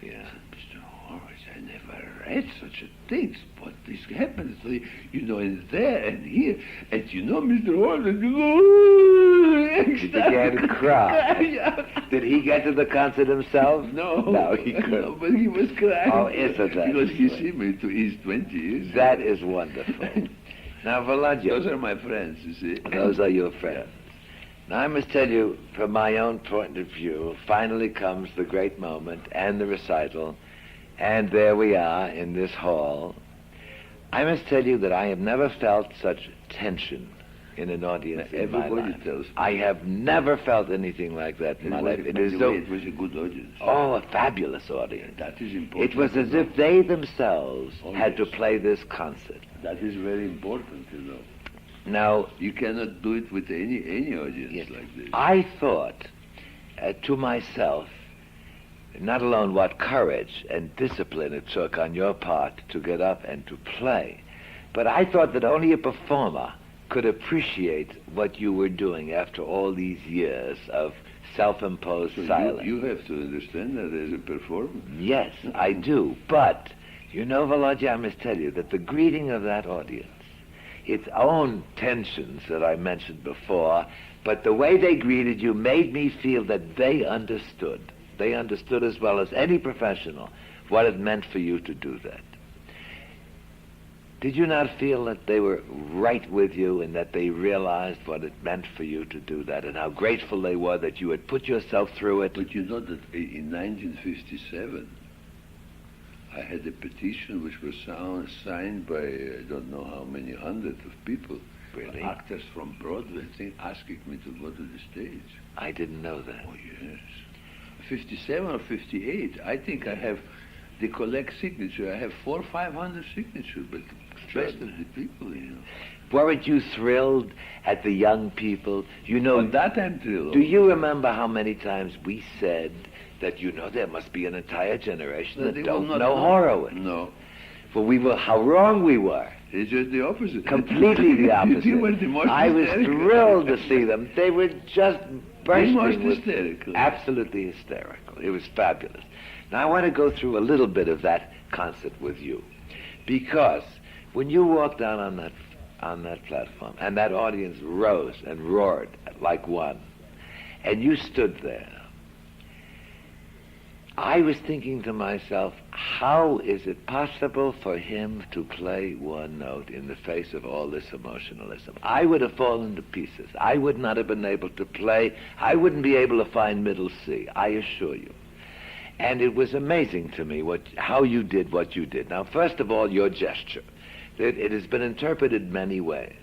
Yeah. I said, Mr. Horowitz, I never read such a thing. What this happens to you know, in there and here, and you know, Mr. Horowitz, He began to cry. Yeah. Did he get to the concert himself? No, he couldn't. No, but he was crying. Oh, isn't that because he sweet? see me to his 20s. That is wonderful. Now, Volodya, Those are my friends, you see. those are your friends. Now, I must tell you, from my own point of view, finally comes the great moment and the recital, and there we are in this hall. I must tell you that I have never felt such tension in an audience in my life. I have never felt anything like that in my life. It was a good audience. Oh, a fabulous audience. That is important. It was as if they themselves had to play this concert. That is very important, Now, you cannot do it with any audience like this. I thought to myself, not alone what courage and discipline it took on your part to get up and to play, but I thought that only a performer could appreciate what you were doing after all these years of self-imposed silence. You have to understand that as a performer. Yes, I do. But, Volodya, I must tell you that the greeting of that audience, its own tensions that I mentioned before, but the way they greeted you made me feel that they understood. They understood as well as any professional what it meant for you to do that. Did you not feel that they were right with you and that they realized what it meant for you to do that and how grateful they were that you had put yourself through it? But you know that in 1957, I had a petition which was signed by I don't know how many hundreds of people, Really? actors from Broadway, asking me to go to the stage. I didn't know that. Oh, yes. 57 or 58, I think I have the collect signature. I have 400 or 500 signatures, but the rest of the people, Weren't you thrilled at the young people? On that I'm thrilled. Do you remember how many times we said that, there must be an entire generation that don't know Horowitz? No. Well, how wrong we were. It's just the opposite. Completely the opposite. You were the most I was hysterical. thrilled to see them. They were just bursting most with hysterical. Absolutely hysterical. It was fabulous. Now, I want to go through a little bit of that concert with you, because when you walked down on that platform and that audience rose and roared like one, and you stood there, I was thinking to myself, how is it possible for him to play one note in the face of all this emotionalism? I would have fallen to pieces. I would not have been able to play. I wouldn't be able to find middle C, I assure you. And it was amazing to me how you did what you did. Now, first of all, your gesture. It has been interpreted many ways.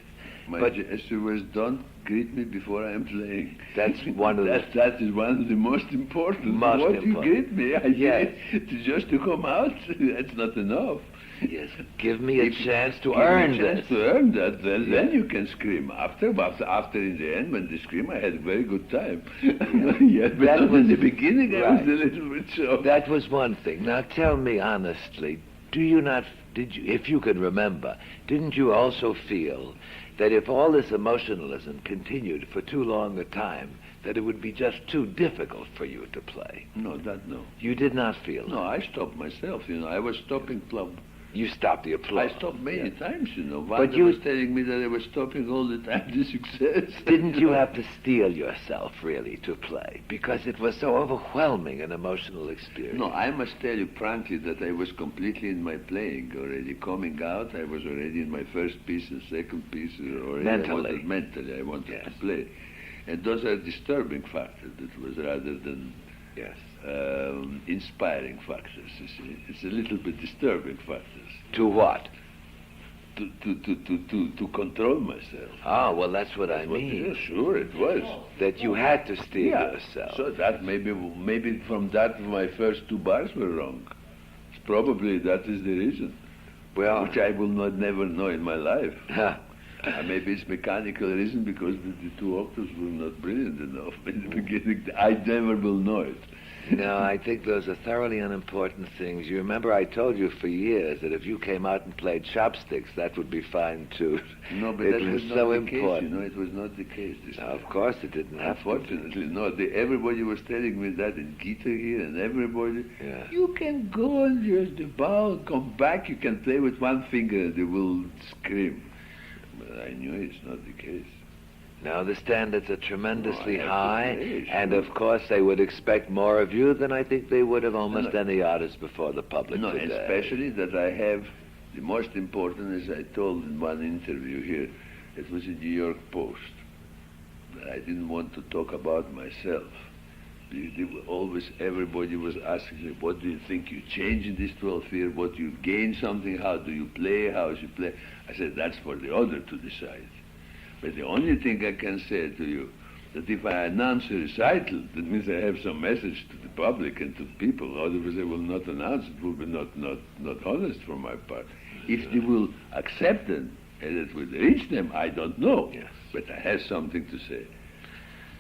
My gesture was, don't greet me before I am playing. That's one of that is one of the most important. You greet me? Yes. Just to come out, that's not enough. Yes. Give me a chance to earn this. To earn that, then you can scream. After in the end, when they scream, I had a very good time. Yeah, but that was in the beginning. Right. I was a little bit shocked. That was one thing. Now tell me honestly, if you can remember, didn't you also feel that if all this emotionalism continued for too long a time, that it would be just too difficult for you to play? No. You did not feel No, I stopped myself, I was stopping club. You stopped the applause. I stopped many times, But you was telling me that I was stopping all the time the success. Didn't you have to steel yourself, really, to play? Because it was so overwhelming an emotional experience. No, I must tell you frankly that I was completely in my playing already. Coming out, I was already in my first piece and second piece. Already. Mentally. I wanted to play. And those are disturbing factors. That was rather than... Yes. Inspiring factors, you see. It's a little bit disturbing factors. To what? To control myself. Oh, well, that's what I mean. Yeah, sure, it was. That you had to steel yourself. So that maybe from that my first two bars were wrong. Probably that is the reason. Well, which I will never know in my life. Maybe it's mechanical reason because the two octaves were not brilliant enough in the beginning. I never will know it. No, I think those are thoroughly unimportant things. You remember I told you for years that if you came out and played chopsticks, that would be fine too. No, but that was not so the important. case. It was not the case. No, of course it didn't have Unfortunately, no. Everybody was telling me that in guitar here, and everybody. Yeah. You can go and just the bow, come back. You can play with one finger, and they will scream. But I knew it's not the case. Now the standards are tremendously high, play, sure. and of course they would expect more of you than I think they would of almost any artist before the public today. Especially that I have, the most important, as I told in one interview here, it was in New York Post. I didn't want to talk about myself. Everybody was asking me, what do you think you change in this 12th year? What do you gain something? How do you play? How do you play? I said, that's for the other to decide. But the only thing I can say to you, that if I announce a recital, that means I have some message to the public and to the people. Otherwise I will not announce it. It will be not honest from my part. If they will accept it and it will reach them, I don't know. Yes. But I have something to say.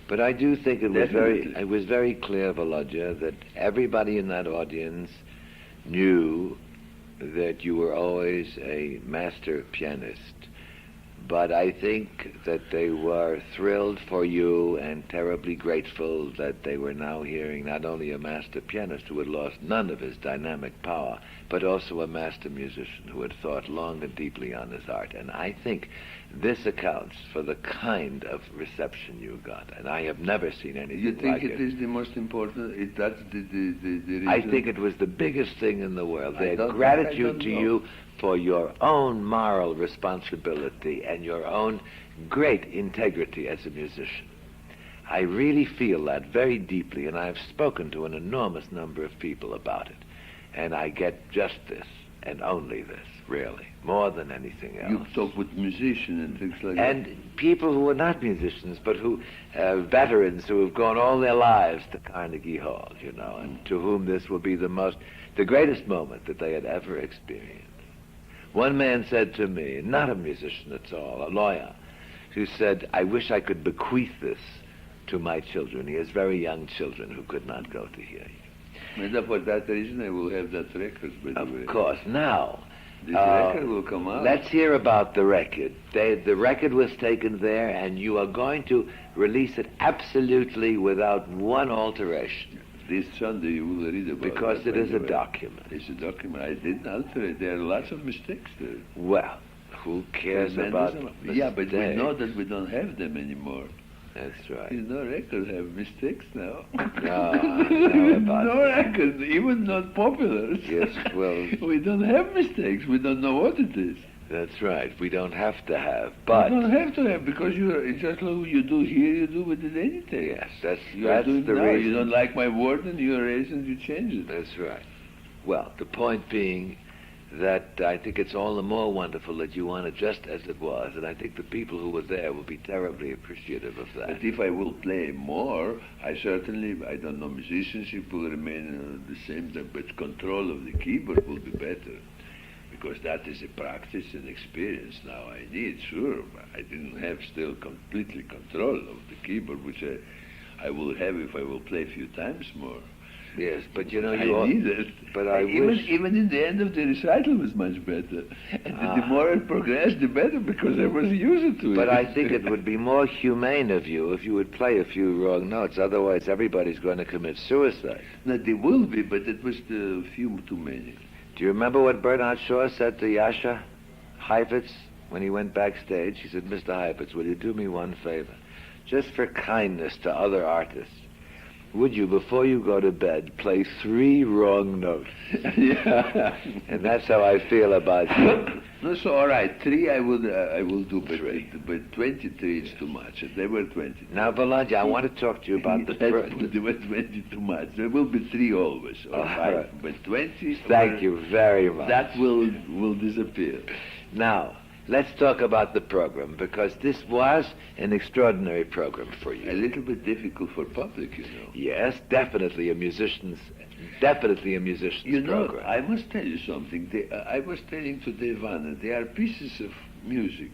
But I do think it Definitely. was very clear, Volodya, that everybody in that audience knew that you were always a master pianist. But I think that they were thrilled for you and terribly grateful that they were now hearing not only a master pianist who had lost none of his dynamic power, but also a master musician who had thought long and deeply on his art. And I think this accounts for the kind of reception you got. And I have never seen anything You think like it is the most important? That's the reason? I think it was the biggest thing in the world. Their I don't gratitude to know. you for your own moral responsibility and your own great integrity as a musician. I really feel that very deeply, and I've spoken to an enormous number of people about it. And I get just this, and only this, really, more than anything else. You talk with musicians and things like that. And people who are not musicians, but who veterans who have gone all their lives to Carnegie Hall, and to whom this will be the greatest moment that they had ever experienced. One man said to me, not a musician at all, a lawyer, who said, I wish I could bequeath this to my children. He has very young children who could not go to hear you. And for that reason, I will have that record, by the way. Of course. Now, This record will come out. let's hear about the record. The record was taken there, and you are going to release it absolutely without one alteration. This Sunday you will read about it. Because it is by a the way. document. It's a document. I didn't alter it. There are lots of mistakes there. Well, who cares about mistakes? Yeah, but we know that we don't have them anymore. That's right. Records have mistakes now. No, I know about no that. records, even not popular. Yes, well, We don't have mistakes. We don't know what it is. that's right. We don't have to have, but You don't have to have, because it's just like you do here, you do with it anything. yes, that's You're doing the now. reason. You don't like my word, and you erase and you change it. That's right. Well, the point being that I think it's all the more wonderful that you want it just as it was, and I think the people who were there will be terribly appreciative of that. But if I will play more, I don't know, musicianship will remain the same, but control of the keyboard will be better. Because that is a practice and experience now I need, sure. I didn't have still completely control of the keyboard, which I will have if I will play a few times more. Yes, but I need it. But I wish. Even in the end of the recital was much better. And the more it progressed, the better, because I was used to it. But I think it would be more humane of you if you would play a few wrong notes. Otherwise, everybody's going to commit suicide. No, they will be, but it was a few too many. Do you remember what Bernard Shaw said to Yasha Heifetz when he went backstage? He said, Mr. Heifetz, will you do me one favor? Just for kindness to other artists, would you, before you go to bed, play 3 wrong notes? Yeah. And that's how I feel about you. No, so all right, 3 I will do, Three. but 23 is too much. They were 20. Now, Volodya, I want to talk to you about They were 20 too much. There will be 3 always, all right? right. But 20. Thank you very much. That will disappear. Now, let's talk about the program, because this was an extraordinary program for A you. little bit difficult for public, Yes, definitely a musician's program. I must tell you something. I was telling to Devana, they are pieces of music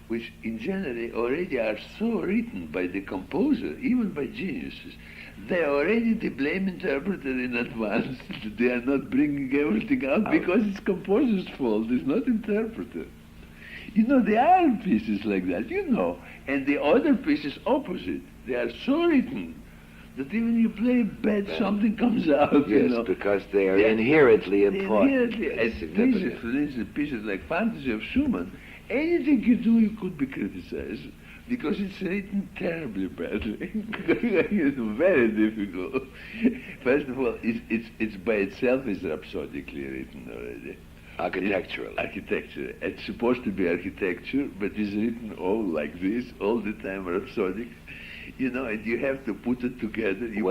which in general already are so written by the composer, even by geniuses. They are already the blame interpreter in advance. They are not bringing everything out because it's composer's fault, it's not interpreter. There are pieces like that, and the other pieces opposite. They are so written that even you play bad, something comes out. Yes, because they are inherently important. As significant. for instance, pieces like Fantasy of Schumann, anything you do, you could be criticized because it's written terribly badly. It's very difficult. First of all, it's by itself is rhapsodically written already. Architecturally. Architecture. It's supposed to be architecture, but it's written all like this, all the time rhapsodic. You know, and you have to put it together. You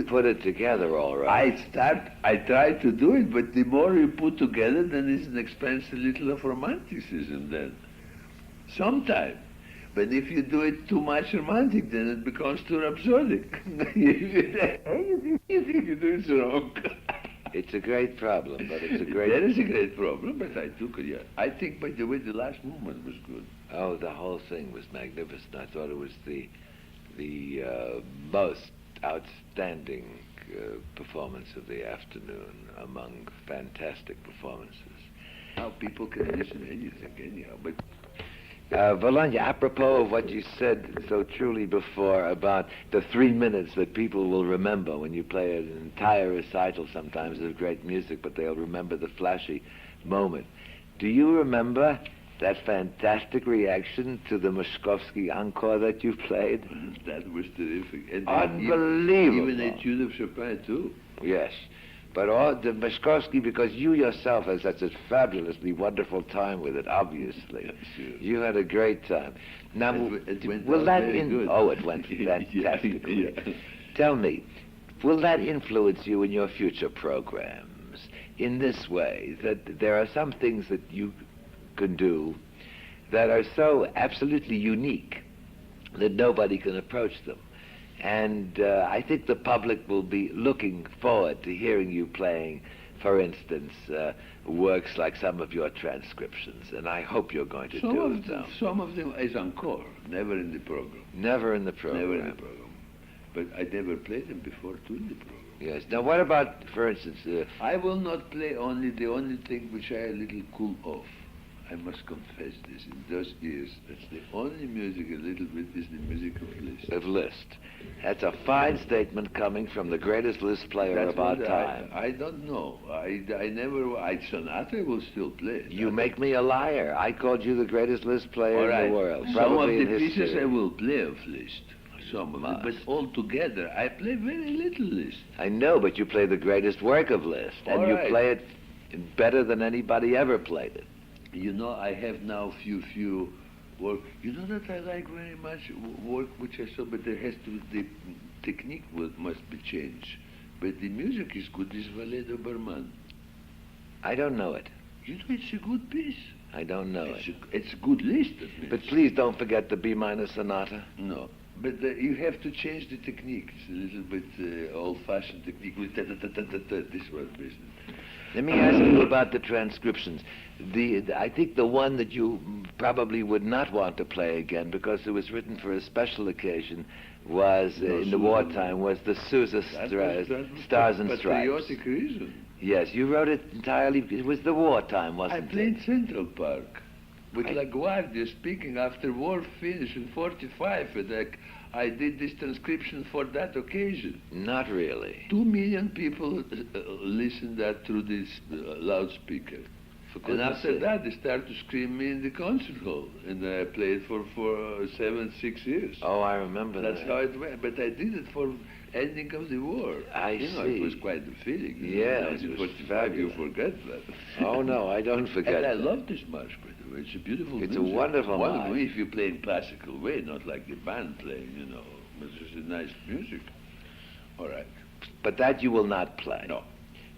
put it together all right. I try to do it, but the more you put together, then it's an expensive little of romanticism then. Sometimes. But if you do it too much romantic, then it becomes too rhapsodic. You think you do it wrong. It's a great problem, but it's a great... That is a great problem, but I took it, yeah. I think, by the way, the last movement was good. Oh, the whole thing was magnificent. I thought it was the most outstanding performance of the afternoon among fantastic performances. Now people can listen anything, anyhow, but... Volodya, apropos of what you said so truly before about the 3 minutes that people will remember when you play an entire recital sometimes of great music, but they'll remember the flashy moment. Do you remember that fantastic reaction to the Moskovsky encore that you played? That was terrific. And unbelievable. Even Etude of Chopin, too. Yes. But all the Moskovsky, because you yourself had such a fabulously wonderful time with it, obviously. Yeah, sure. You had a great time. Now, it went will that good. Oh, it went fantastically. Yeah. Tell me, will that influence you in your future programs in this way, that there are some things that you can do that are so absolutely unique that nobody can approach them? And I think the public will be looking forward to hearing you playing, for instance, works like some of your transcriptions, and I hope you're going to do them. Some of them is encore, never in the program. Never in the program. Never in the program. But I never played them before, too, in the program. Yes. Now, what about, for instance... I will not play the only thing which I a little cool off. I must confess this, in those years, that's the only music a little bit is the music of Liszt. Of Liszt. That's a fine statement coming from the greatest Liszt player of our time. I don't know. Sonata will still play. You make me a liar. I called you the greatest Liszt player in the world. Some of the pieces I will play of Liszt. Some of them. But altogether, I play very little Liszt. I know, but you play the greatest work of Liszt, and you play it better than anybody ever played it. You know, I have now few work. You know that I like very much work which I saw, but there has to the technique must be changed. But the music is good. This Valet d'Obermann. I don't know it. You know, it's a good piece. I don't know it. It's a good list. But please don't forget the B minor sonata. No. But you have to change the technique. It's a little bit old-fashioned technique with this one business. Let me ask you about the transcriptions. I think the one that you probably would not want to play again because it was written for a special occasion was in the wartime was the Sousa Stars and Stripes. Patriotic reason. Yes, you wrote it entirely. It was the wartime, wasn't it? I played Central Park with LaGuardia speaking after war finished in '45. And I did this transcription for that occasion. Not really. 2 million people listened that through this loudspeaker. And after that, they started to scream me in the concert hall. And I played for 6 years. Oh, I remember that. That's how it went. But I did it for ending of the war. I see. It was quite a feeling. Yeah, in 1945, you forget that. Oh, no, I don't forget and that. I love this march, by the way. It's a beautiful music. It's a wonderful march. If you play in classical way, not like the band playing, you know. It's just a nice music. All right. But that you will not play. No.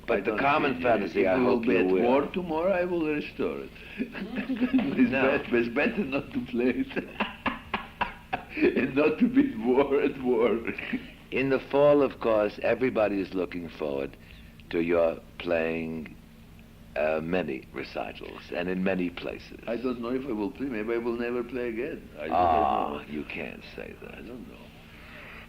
But the common fantasy, I hope you will. If it will be at war tomorrow, I will restore it. It's better not to play it. And not to be at war. In the fall, of course, everybody is looking forward to your playing many recitals and in many places. I don't know if I will play. Maybe I will never play again. I don't know. You can't say that. I don't know.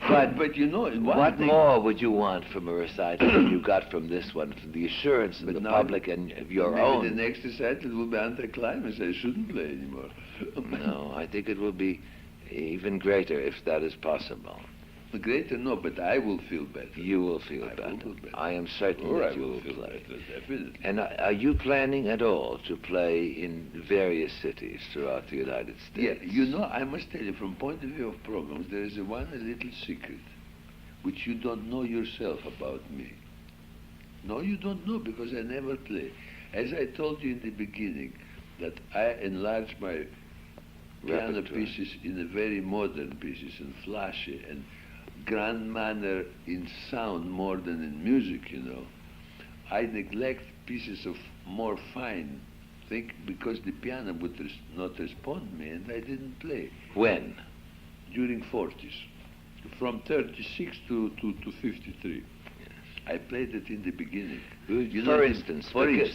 But you know, what more would you want from a recital than you got from this one, from the assurance of the public and of your own? The next recital will be anticlimax. I shouldn't play anymore. No, I think it will be even greater if that is possible. Greater, no, but I will feel better. You will feel better. I am certain that you will feel play. Better, definitely. And are you planning at all to play in various cities throughout the United States? Yeah, you know, I must tell you, from point of view of programs, there is a little secret which you don't know yourself about me. No, you don't know because I never play. As I told you in the beginning, that I enlarge my piano Repertory. pieces in a very modern pieces and flashy and grand manner in sound more than in music, you know. I neglect pieces of more fine thing because the piano would not respond me and I didn't play. When? During 40s, from 36 to 53. I played it in the beginning. For instance,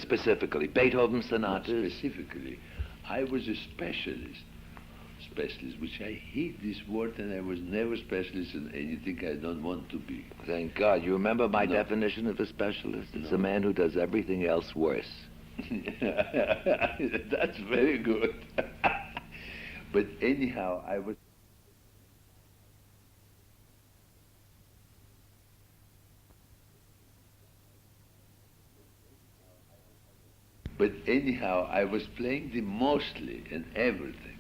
specifically, Beethoven sonatas? Specifically, I was a specialist, which I hate this word, and I was never specialist in anything I don't want to be. Thank God. You remember my No. definition of a specialist? It's No. a man who does everything else worse. That's very good. But anyhow, I was... But anyhow, I was playing the mostly and everything.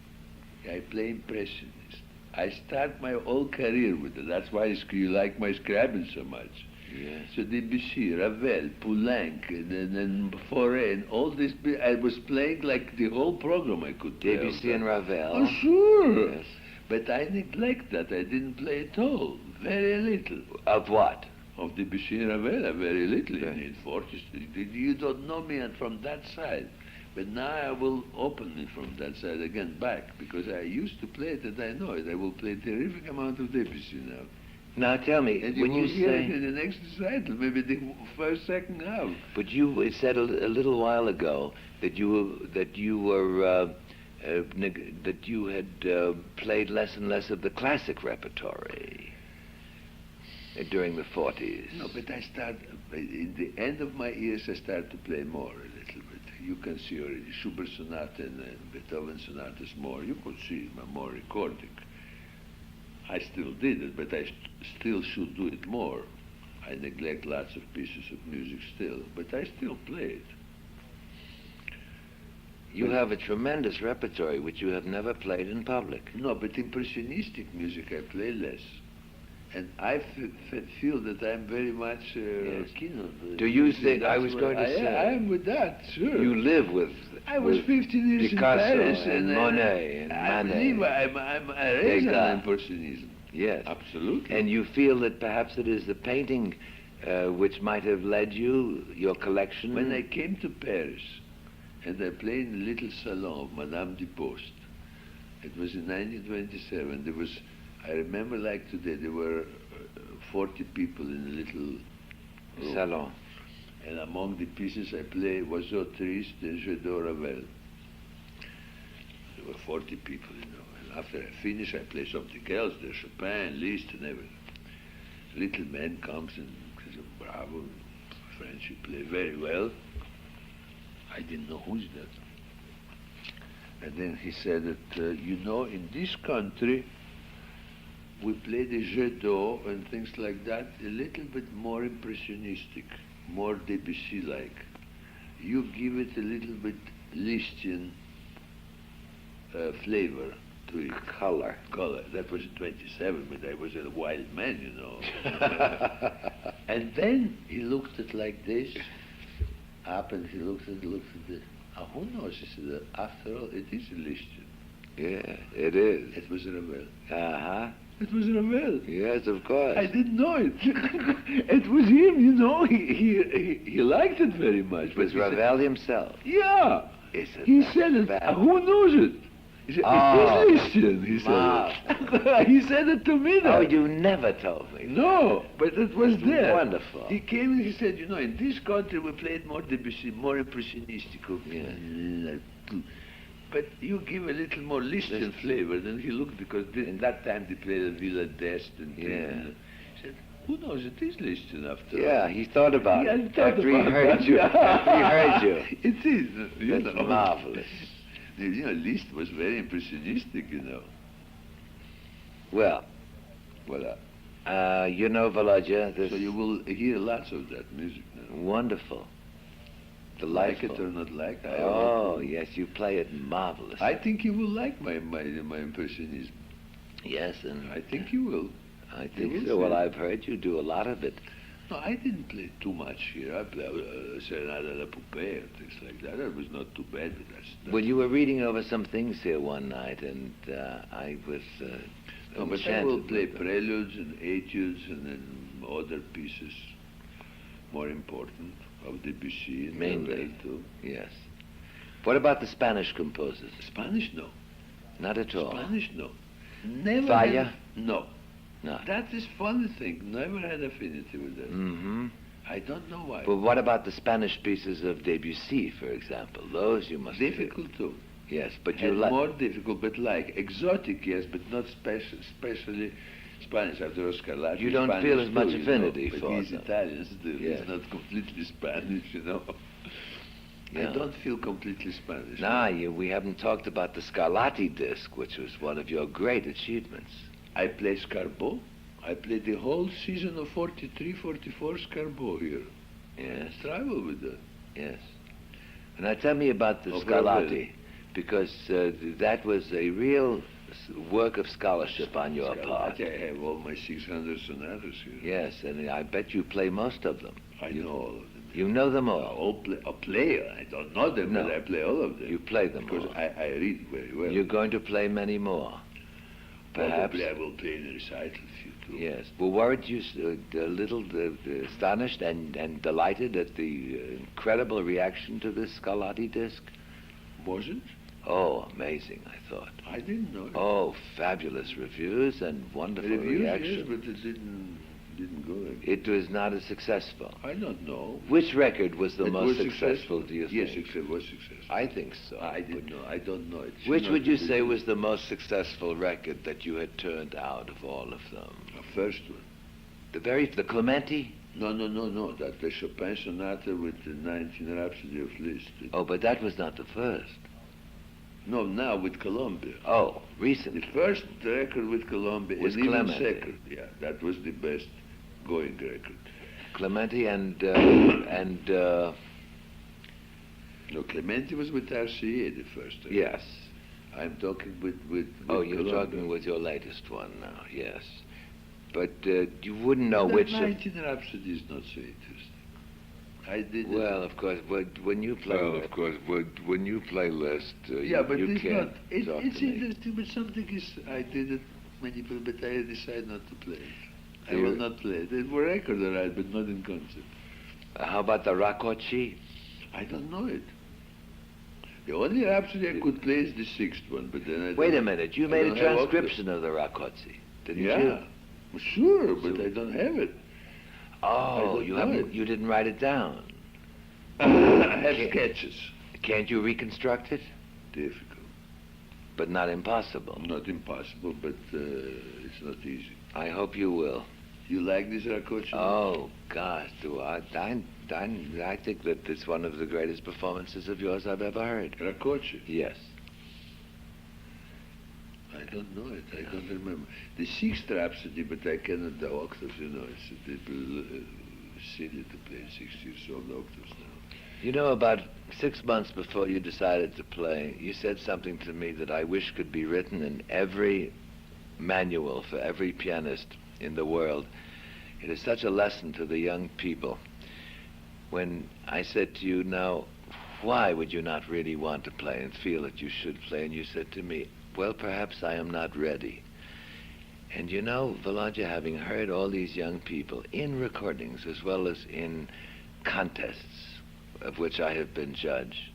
I play impressionist. I start my whole career with it. That's why you like my scribbling so much. Yes. So Debussy, Ravel, Poulenc, and Fauré, and all this. I was playing like the whole program I could play. Debussy and Ravel. Oh, sure. Yes. But I neglect that. I didn't play at all. Very little. Of what? Of Debussy and Ravel, very little Okay. in it. 40s. You don't know me from that side. But now I will open it from that side again back, because I used to play it and I know it. I will play a terrific amount of Debussy now. Now tell me, And when you will you hear it say... in the next recital, maybe the first, second half. But you said a little while ago that you had played less and less of the classic repertory during the 40s. No, but I start, in the end of my years, I start to play more a little bit. You can see already Schubert sonata and Beethoven sonatas more. You could see my more recording. I still did it, but I still should do it more. I neglect lots of pieces of music still, but I still play it. You have a tremendous repertory which you have never played in public. No, but impressionistic music I play less. And I feel that I'm very much keen on. Do you think, I was going to say... I am with that, sure. You live with... I was 15 years Picasso in Paris and Monet and I Manet. believe I raised Degas. on impressionism. Yes. Absolutely. And you feel that perhaps it is the painting which might have led you, your collection? When I came to Paris and I played in the little salon of Madame de Post, it was in 1927. There was, I remember like today, there were 40 people in a little room. Salon. And among the pieces I played was So Triste and Je d'Or Ravel. There were 40 people, you know. And after I finish, I play something else. There's Chopin, Liszt, and everything. Little man comes and says, bravo, French, you play very well. I didn't know who's that. And then he said that, you know, in this country, we play the jeu d'eau and things like that a little bit more impressionistic, more Debussy-like. You give it a little bit Lisztian flavor to it. Color. That was 27, but I was a wild man, you know. And then he looked at like this, up, and he looked at this. Who knows? He said, after all, it is a Lisztian. Yeah, it is. It was Ravel. Uh-huh. It was Ravel. Yes, of course. I didn't know it. It was him, you know. He liked it very much. It was Ravel himself. Yeah. Isn't He that said it. bad? Who knows it? He said, Oh, it is Lisztian, he said it. He said it to me now. Oh, you never told me. No, but it was It's there. wonderful. He came and he said, you know, in this country we played more Debussy, more impressionistic. But you give a little more Lisztian flavor. Then he looked, because in that time they played a Villa d'Est and things. Yeah. He said, who knows, it is Lisztian after all. Yeah, he thought about Yeah, it. he thought After he about heard that. you. After he heard you. It is. You That's know. marvelous. You know, Liszt was very impressionistic, you know. Well, Voilà. you know, Volodya, this So you will hear lots of that music now. wonderful. Like Delightful. it or not like it. Oh, yes, you play it marvelous. I think you will like my impressionism. Yes, and I think you will. I You think will so. see. Well, I've heard you do a lot of it. No, I didn't play too much here. I played Serenade à la Poupée and things like that. That was not too bad. But that's Well, you were reading over some things here one night, and I was no, but I will play preludes and etudes and then other pieces more important of Debussy and Mainly. Ravel too. Yes. What about the Spanish composers? Spanish, no. Not at all. Spanish, no. Never Falla? had, no. No. That is funny thing. Never had affinity with that. Mm-hmm. I don't know why. But what about the Spanish pieces of Debussy, for example? Those you must Difficult too. Yes, but you And like... more difficult, but like exotic, yes, but not especially Spanish. After all, Scarlatti, You don't Spanish feel as too, much you know, affinity but for he's them. Italian still. Yes. He's not completely Spanish, you know. Yeah. I don't feel completely Spanish. Nah, we haven't talked about the Scarlatti disc, which was one of your great achievements. I play Scarbo. I played the whole season of 43, 44 Scarbo here. Yes, Travel with that. yes. And now tell me about the Oh, Scarlatti, because that was a real work of scholarship on your part. Scarlatti, I have all my 600 sonatas here. Yes, and I bet you play most of them. I know all of them. You know them all. A player. I don't know them, No. but I play all of them. You play them because all. I read very well. You're going to play many more. Perhaps. Probably I will play in a recital few too. Yes. Well, weren't you a little astonished and delighted at the incredible reaction to this Scarlatti disc? Wasn't? Oh, amazing, I thought. I didn't know. Oh, fabulous reviews and wonderful Reviews, reaction. yes, but it didn't go. It was not as successful. I don't know. Which record was the It most was successful, do you Yes, think? it was successful. I think so. I didn't know. I don't know. It should Which not would you be say the- was the most successful record that you had turned out of all of them? The first one? The Clementi? No. That the Chopin Sonata with the 19 Rhapsody of Liszt. Oh, but that was not the first. No, now with Columbia. Oh, The recently. first record with Columbia Was and even Clementi. second. Yeah, that was the best going record. Clementi and No, Clementi was with RCA the first record. yes. I'm talking with Oh, you're Columbia. talking with your latest one now, yes. But you wouldn't know That which of... 19 Rhapsody is not so interesting. I did Well, of course, when you play... when you play Liszt, yeah, but you it's can't not. It's talk to me. interesting, but something is. I did it many people, but I decided not to play it. I So will you- not play it. It was record, all right, but not in concert. How about the Rakoczy? I don't know it. The only Rhapsody I could play is the sixth one, but then I Wait don't- a minute, you I made a don't have transcription of the Rakoczy, didn't Yeah, you? well, sure, but So- I don't have it. Oh, don't you know haven't. it. You didn't write it down. I have Okay. sketches. Can't you reconstruct it? Difficult. But not impossible. Not impossible, but it's not easy. I hope you will. You like this Rakoczy? Oh gosh, do I think that it's one of the greatest performances of yours I've ever heard. Rakoczy? Yes. I don't know it. I don't remember. The sixth Rhapsody, but I cannot the octaves, you know. It's a little silly to play 6 years old octaves now. You know, about 6 months before you decided to play, you said something to me that I wish could be written in every manual for every pianist in the world. It is such a lesson to the young people. When I said to you, now, why would you not really want to play and feel that you should play? And you said to me, well, perhaps I am not ready. And you know, Volodya, having heard all these young people in recordings as well as in contests of which I have been judge,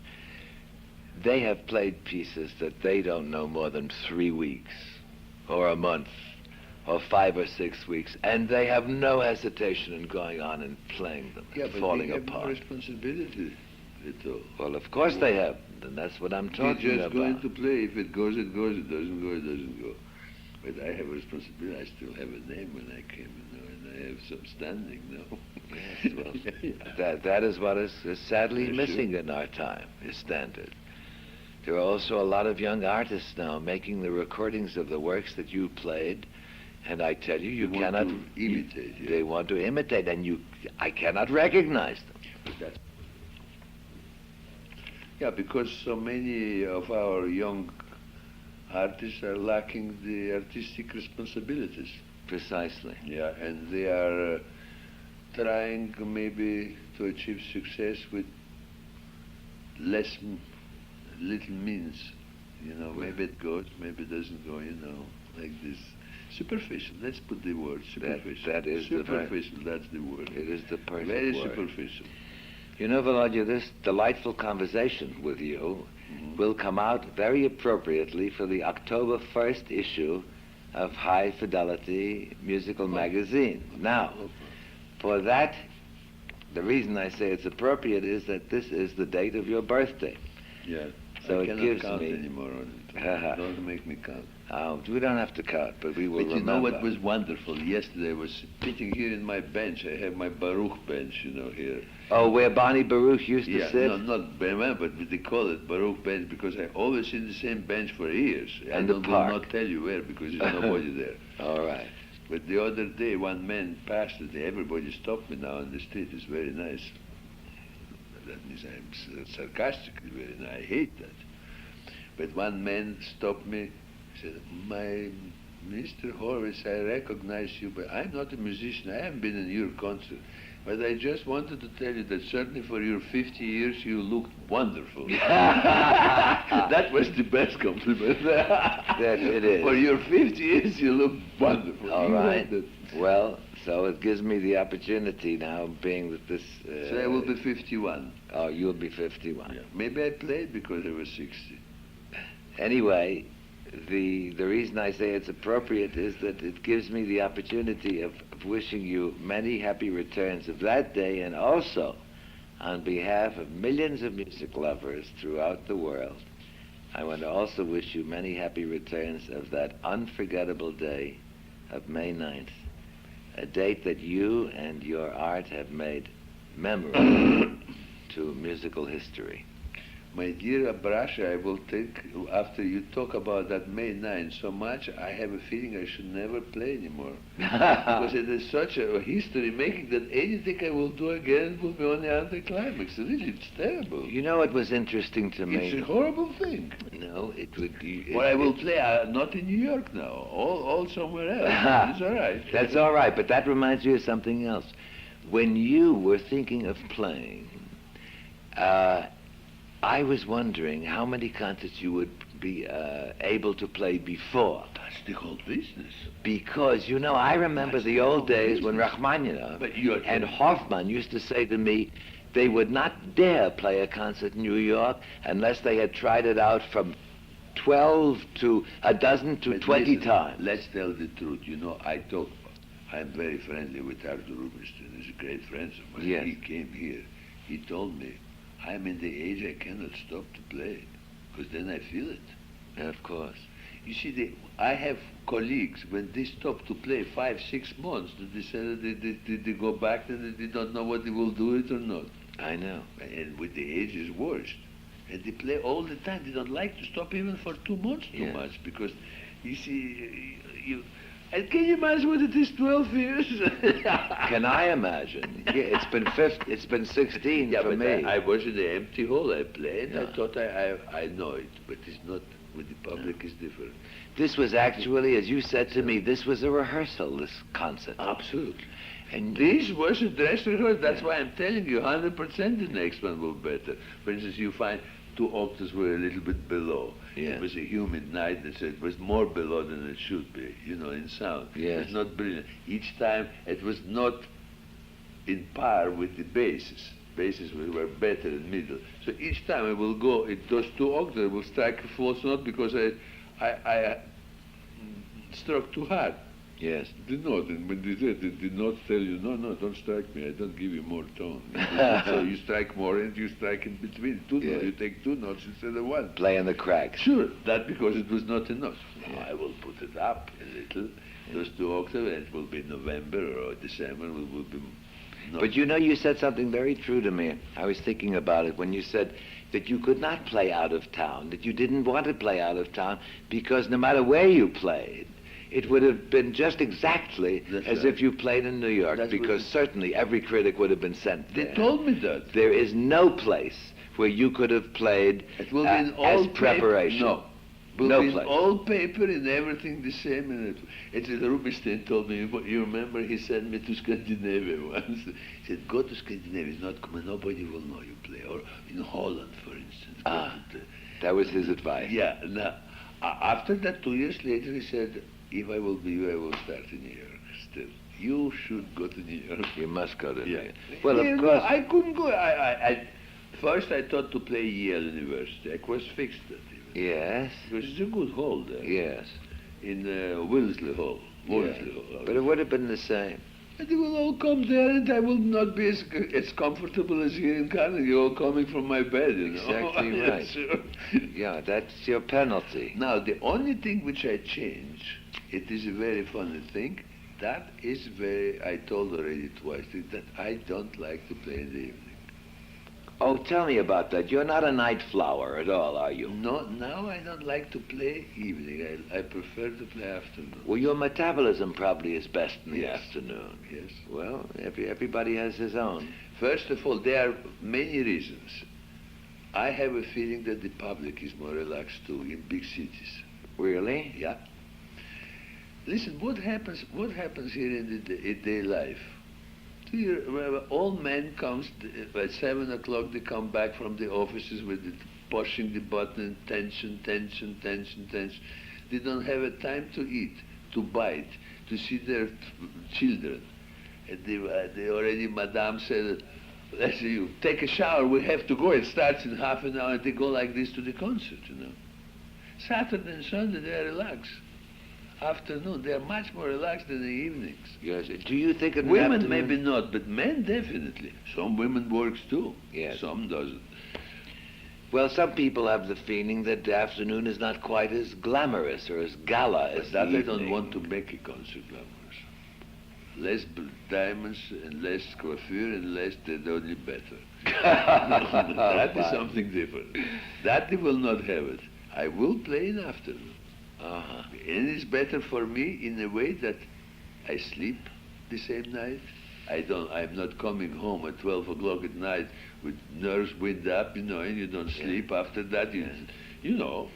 they have played pieces that they don't know more than 3 weeks or a month or 5 or 6 weeks, and they have no hesitation in going on and playing them Yeah, and but falling they have no apart. responsibility at all. Well, of course they have, and that's what I'm They're talking just going about. to play. If it goes, it goes. It doesn't go, it doesn't go. But I have a responsibility. I still have a name when I came, you know, and I have some standing now. Yes, well, Yeah. that is what is sadly Yeah, missing in our time, is standard. There are also a lot of young artists now making the recordings of the works that you played, and I tell you, you They want cannot to imitate, yeah. They want to imitate, and I cannot recognize them. But that's yeah, because so many of our young artists are lacking the artistic responsibilities. Precisely. Yeah, and they are trying maybe to achieve success with little means. Maybe it goes, maybe it doesn't go, like this. Superficial, let's put the word superficial. That is superficial, that's the word. It is the perfect Very word. superficial. Volodya, this delightful conversation with you will come out very appropriately for the October 1st issue of High Fidelity Musical Magazine. Now, for that, the reason I say it's appropriate is that this is the date of your birthday. Yeah. So I it cannot gives count me anymore on it. Don't make me count. Oh, we don't have to count, but we will But remember. you know what was wonderful? Yesterday I was sitting here in my bench. I have my Baruch bench, here. Oh, where Bonnie Baruch used to Yeah, sit? no, not remember, but they call it Baruch bench because I always sit in the same bench for years. And I the will park. not tell you where because there's nobody there. All right. But the other day, one man passed it. Everybody stopped me now on the street. It's very nice. That means I'm sarcastically very nice. I hate that. But one man stopped me. He said, Mr. Horowitz, I recognize you, but I'm not a musician. I haven't been in your concert. But I just wanted to tell you that certainly for your 50 years, you looked wonderful. That was the best compliment. That it is. For your 50 years, you look wonderful. All You right. know Well, so it gives me the opportunity now, being that this... so I will be 51. Oh, you'll be 51. Yeah. Maybe I played because I was 60. Anyway, the reason I say it's appropriate is that it gives me the opportunity of wishing you many happy returns of that day, and also on behalf of millions of music lovers throughout the world, I want to also wish you many happy returns of that unforgettable day of May 9th, a date that you and your art have made memorable to musical history. My dear Abrasha, I will think, after you talk about that May 9th so much, I have a feeling I should never play anymore. Because it is such a history making that anything I will do again will be on the anticlimax. Really, it's terrible. You know what was interesting to me? It's a horrible thing. No, it would be... Well, I will play, not in New York now, all somewhere else. It's all right. That's all right, but that reminds me of something else. When you were thinking of playing, I was wondering how many concerts you would be able to play before. That's the whole business. Because, I remember the old days when Rachmaninoff and Hoffman used to say to me they would not dare play a concert in New York unless they had tried it out from 12 to a dozen to 20 times. Let's tell the truth. I'm very friendly with Arthur Rubinstein. He's a great friend of mine. Yes. He came here. He told me, I'm in the age I cannot stop to play, because then I feel it. Of course. You see, I have colleagues, when they stop to play 5-6 months, they say they go back and they don't know whether they will do it or not. I know. And with the age is worse. And they play all the time. They don't like to stop even for 2 months too much, because, you see, and can you imagine what it is, 12 years? Can I imagine? Yeah, it's been 16 for me. I was in the empty hall. I played. I thought I know it, but it's not. With the public, it's different. This was actually, as you said to me, this was a rehearsal. This concert. Absolutely. And this was a dress rehearsal. That's why I'm telling you, 100% the next one will be better. For instance, you find 2 octaves were a little bit below. Yeah. It was a humid night, and so it was more below than it should be, in sound. Yes. It's not brilliant. Each time it was not in par with the basses. Basses were better in middle. So each time I will go, those 2 octaves will strike a false note because I struck too hard. yes. The note, and when they said, the notes tell you, no, don't strike me, I don't give you more tone. So you strike more and you strike in between. 2 notes, you take 2 notes instead of 1. Play in the cracks. Sure, that because it was not enough. Now I will put it up a little, those 2 octaves, and it will be November or December, will be... But you said something very true to me. I was thinking about it when you said that you could not play out of town, that you didn't want to play out of town because no matter where you played, it would have been just exactly as if you played in New York, because certainly every critic would have been sent there. They told me that. There is no place where you could have played It will be in all as preparation. No. But No with place. all paper and everything the same. And Rubinstein told me, you remember he sent me to Scandinavia once. He said, go to Scandinavia, it's not common, nobody will know you play. Or in Holland, for instance. That was his advice. Yeah. Now, after that, 2 years later, he said, if I will be you, I will start in New York still. You should go to New York. You must go to New Yeah. York. Well, Yeah, of no, course. I couldn't go. First, I thought to play Yale University. I was fixed at it. Yes. Because it's a good hall there. Yes. In Wellesley Hall. Wellesley Hall. But it would have been the same. And they will all come there, and I will not be as comfortable as here in Carnegie, all coming from my bed, you know. Exactly Yeah, right. sure. Yeah, that's your penalty. Now, the only thing which I change, it is a very funny thing, that is I told already twice, that I don't like to play in the evening. Oh, tell me about that. You're not a night flower at all, are you? No, now I don't like to play evening. I prefer to play afternoon. Well, your metabolism probably is best in the Yes. afternoon. Yes. Well, everybody has his own. First of all, there are many reasons. I have a feeling that the public is more relaxed too in big cities. Really? Yeah. Listen, what happens here in day life? All men comes at 7 o'clock. They come back from the offices with pushing the button, tension. They don't have a time to eat, to bite, to see their children. And they already, Madame said, let's see, you take a shower. We have to go. It starts in half an hour. And they go like this to the concert. Saturday and Sunday they are relaxed. Afternoon, they are much more relaxed than the evenings. Yes. Do you think in the Women afternoon- maybe not, but men definitely. Some women works too. Yes. Some doesn't. Well, some people have the feeling that the afternoon is not quite as glamorous or as gala as But that the I don't evening. want to make a concert glamorous. Less diamonds and less coiffure and less only better. That is something different. That they will not have it. I will play in afternoon. Uh-huh. And it's better for me in a way that I sleep the same night. I'm not coming home at 12 o'clock at night with nerves wind up, and you don't sleep after that. You know,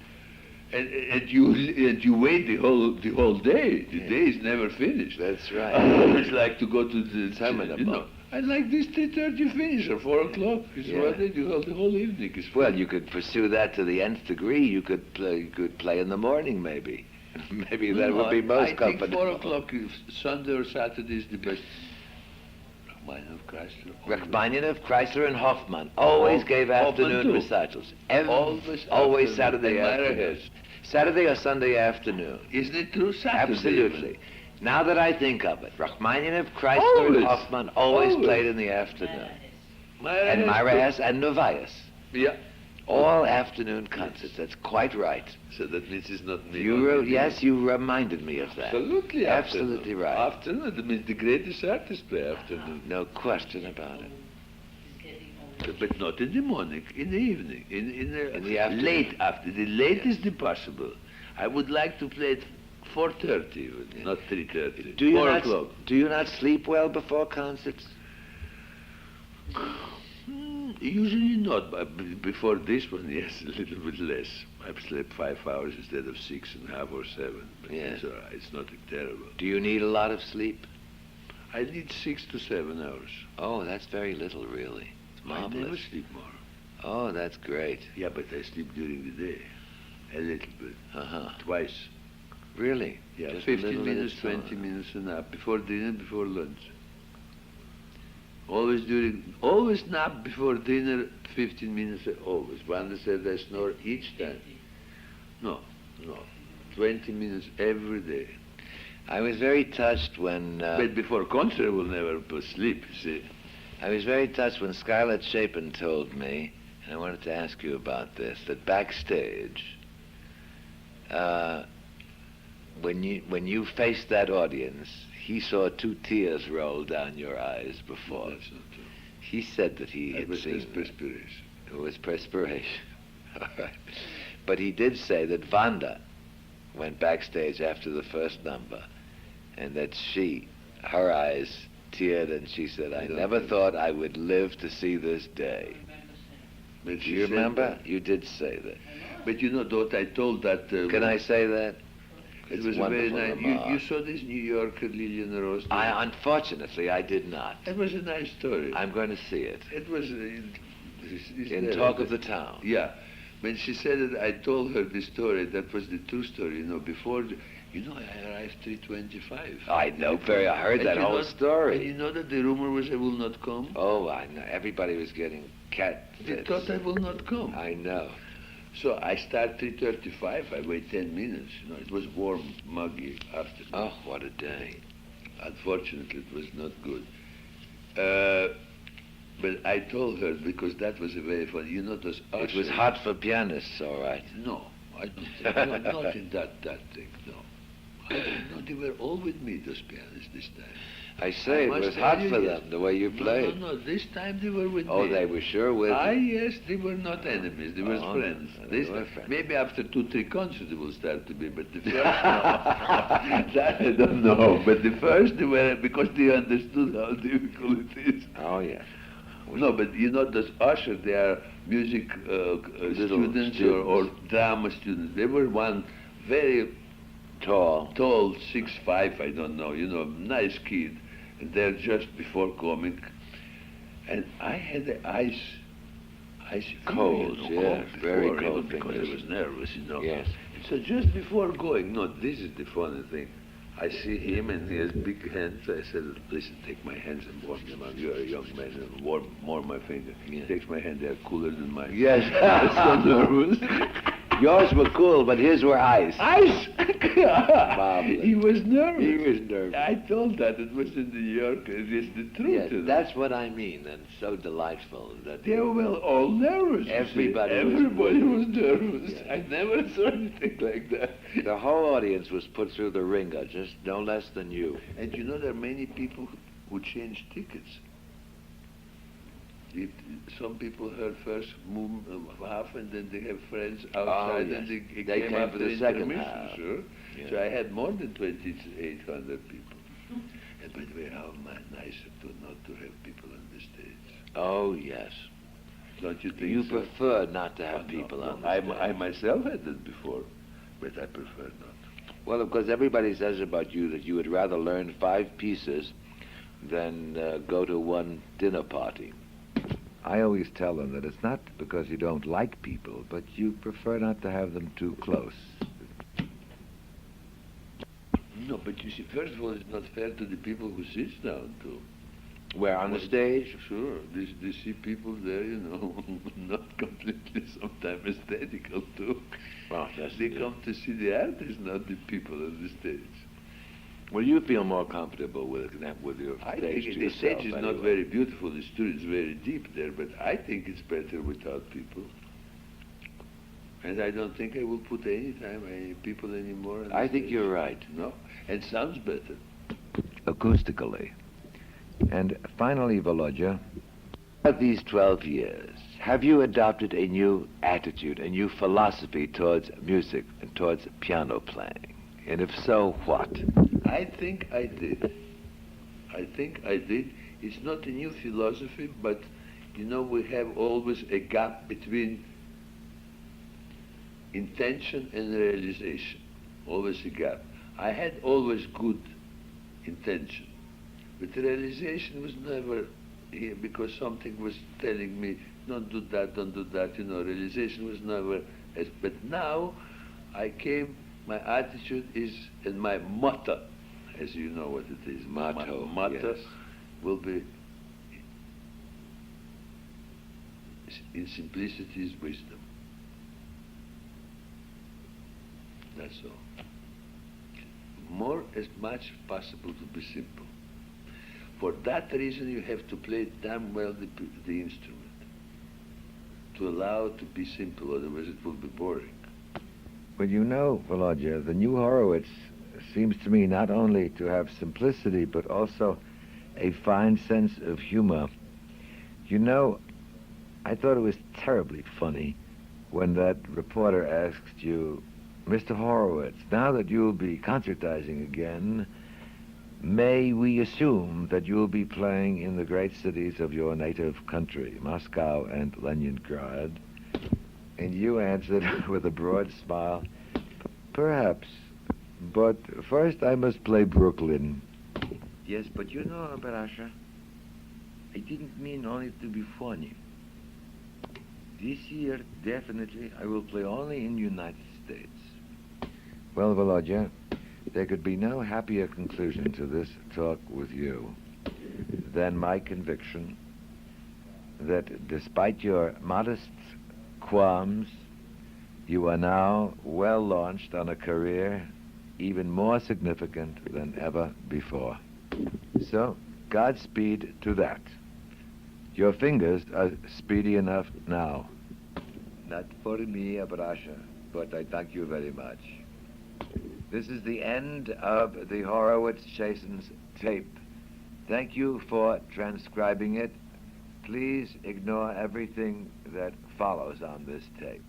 and you wait the whole day. The day is never finished. That's right. I always like to go to the Terminable. I like this 3:30 finish or 4 o'clock. Is what I do the whole evening. Is Well, you could pursue that to the nth degree. You could play in the morning, maybe. Maybe that would be most I comfortable. think 4 o'clock Sunday or Saturday is the best. Rachmaninoff, Chrysler, and Hoffman always gave Hoffman afternoon too. recitals. Always Always afternoon. Saturday And Myra afternoon. has. Saturday or Sunday afternoon. Isn't it true? Saturday. Absolutely. Now that I think of it, Rachmaninoff, Chrysler, Always. and Hoffman always Always. played in the afternoon. Myra And has Myra too. Hess and Novaeus. Yeah. All afternoon concerts. That's quite right. So that means it's not me. Yes, you reminded me of that. Absolutely. Absolutely afternoon. right. Afternoon. That means the greatest artists play afternoon. No question about it. But not in the morning, in the evening, in the afternoon. late after. The latest possible. I would like to play at 4:30, not 3:30. Do you 4 not o'clock. do you not sleep well before concerts? Usually not, but before this one, yes, a little bit less. I've slept 5 hours instead of 6.5 or 7. But Yes. it's all right. It's not terrible. Do you need a lot of sleep? I need 6 to 7 hours. Oh, that's very little, really. It's I never marvelous. sleep more. Oh, that's great. Yeah, but I sleep during the day. A little bit. Uh-huh. Twice. Really? Yeah, Just a 15 little at a minutes, time. 20 minutes a nap. Before dinner, before lunch. Always nap before dinner, 15 minutes, always. Wanda said I snore each time. No. 20 minutes every day. I was very touched when But before concert, I will never sleep, you see. I was very touched when Scarlett Chapin told me, and I wanted to ask you about this, that backstage, when you faced that audience, he saw 2 tears roll down your eyes before. That's not true. He said that he That had was seen just perspiration. it was perspiration. All right. But he did say that Vanda went backstage after the first number, and that her eyes teared, and she said, I don't never know. thought I would live to see this day. But Do she you said remember? that. You did say that. But you know what I told that... Can I say that? It It's was a very wonderful nice... remark. You saw this New Yorker Lillian Rose? Unfortunately, I did not. It was a nice story. I'm going to see it. It was... In Talk of the Town. Yeah. When she said it, I told her the story. That was the true story. You know, before... You know, I arrived 3:25. I know, Perry. I heard And that you whole know- story. And you know that the rumor was I will not come? Oh, I know. Everybody was getting cat They fits. thought I will not come. I know. So I start 3:35. I wait 10 minutes. You know, it was warm, muggy afternoon. Oh, what a day. Unfortunately, it was not good. But I told her because that was a very funny. You know, those It was hot for pianists, all right. No, I don't think. No, not in that thing. No. I don't know. They were all with me, those pianists, this time. I say, it must was tell hot you, for yes. them, the way you played. No. This time they were with me. Oh, they were sure with you. Yes, they were not enemies. They were Oh, friends. they This were friends. Maybe after 2-3 concerts they will start to be, but the first, no. That I don't know. But the first they were, because they understood how difficult it is. Oh, yes. No, but you know, those ushers, they are music students or drama students. They were one very tall, 6'5", I don't know, you know, nice kid. And they're just before coming. And I had the ice Cold, you know, yes, very before, cold because fingers. I was nervous, you know. Yes. So just before going, no, this is the funny thing. I see him and he has big hands. I said, listen, take my hands and warm them up. You're a young man and warm my finger. He takes my hand, they're cooler than mine. Yes. I was so nervous. Yours were cool, but his were ice. Ice! Marvelous. He was nervous. He was nervous. I told that it was in New York. It is the truth. Yes, you know. that's what I mean, and so delightful. That They were all nervous. you see. Everybody was nervous. Yes. I never saw anything like that. The whole audience was put through the ringer, just no less than you. And you know, there are many people who change tickets. Some people heard first half, and then they have friends outside, yes. and they They came came after for the second intermission, half. Sure. Yeah. So I had more than 2,800 people. And by the way, how nicer not to have people on the stage. Oh, yes. Don't you think You so? prefer not to have No, people no. on the I stage. myself had that before, but I prefer not. Well, of course, everybody says about you that you would rather learn 5 pieces than go to one dinner party. I always tell them that it's not because you don't like people, but you prefer not to have them too close. No, but you see, first of all, it's not fair to the people who sits down, too. Where, on the stage? Sure. They see people there, you know, not completely sometimes aesthetical, too. Well, yes, They come to see the artists, not the people on the stage. Well, you feel more comfortable with your I stage think to the yourself, stage is not anyway. very beautiful. The studio is very deep there, but I think it's better without people. And I don't think I will put any people anymore. On the I think stage. you're right. No, and sounds better. Acoustically. And finally, Volodya, of these 12 years, have you adopted a new attitude, a new philosophy towards music and towards piano playing? And if so, what? I think I did. It's not a new philosophy, but, you know, we have always a gap between intention and realization. Always a gap. I had always good intention, but the realization was never here because something was telling me, don't do that, you know, realization was never, but now my attitude is, and my motto, as you know what it is, Motto, motto yes. will be, in simplicity is wisdom. That's all. More as much possible to be simple. For that reason, you have to play damn well the instrument to allow it to be simple, otherwise it will be boring. Well, you know, Volodya, the new Horowitz seems to me not only to have simplicity, but also a fine sense of humor. You know, I thought it was terribly funny when that reporter asked you, Mr. Horowitz, now that you'll be concertizing again, may we assume that you'll be playing in the great cities of your native country, Moscow and Leningrad? And you answered with a broad smile, perhaps, but first I must play Brooklyn. Yes, but you know, Barasha, I didn't mean only to be funny. This year, definitely, I will play only in United States. Well, Volodya, there could be no happier conclusion to this talk with you than my conviction that despite your modest qualms, you are now well launched on a career even more significant than ever before. So, Godspeed to that. Your fingers are speedy enough now. Not for me, Abrasha, but I thank you very much. This is the end of the Horowitz-Chasins tape. Thank you for transcribing it. Please ignore everything that follows on this tape.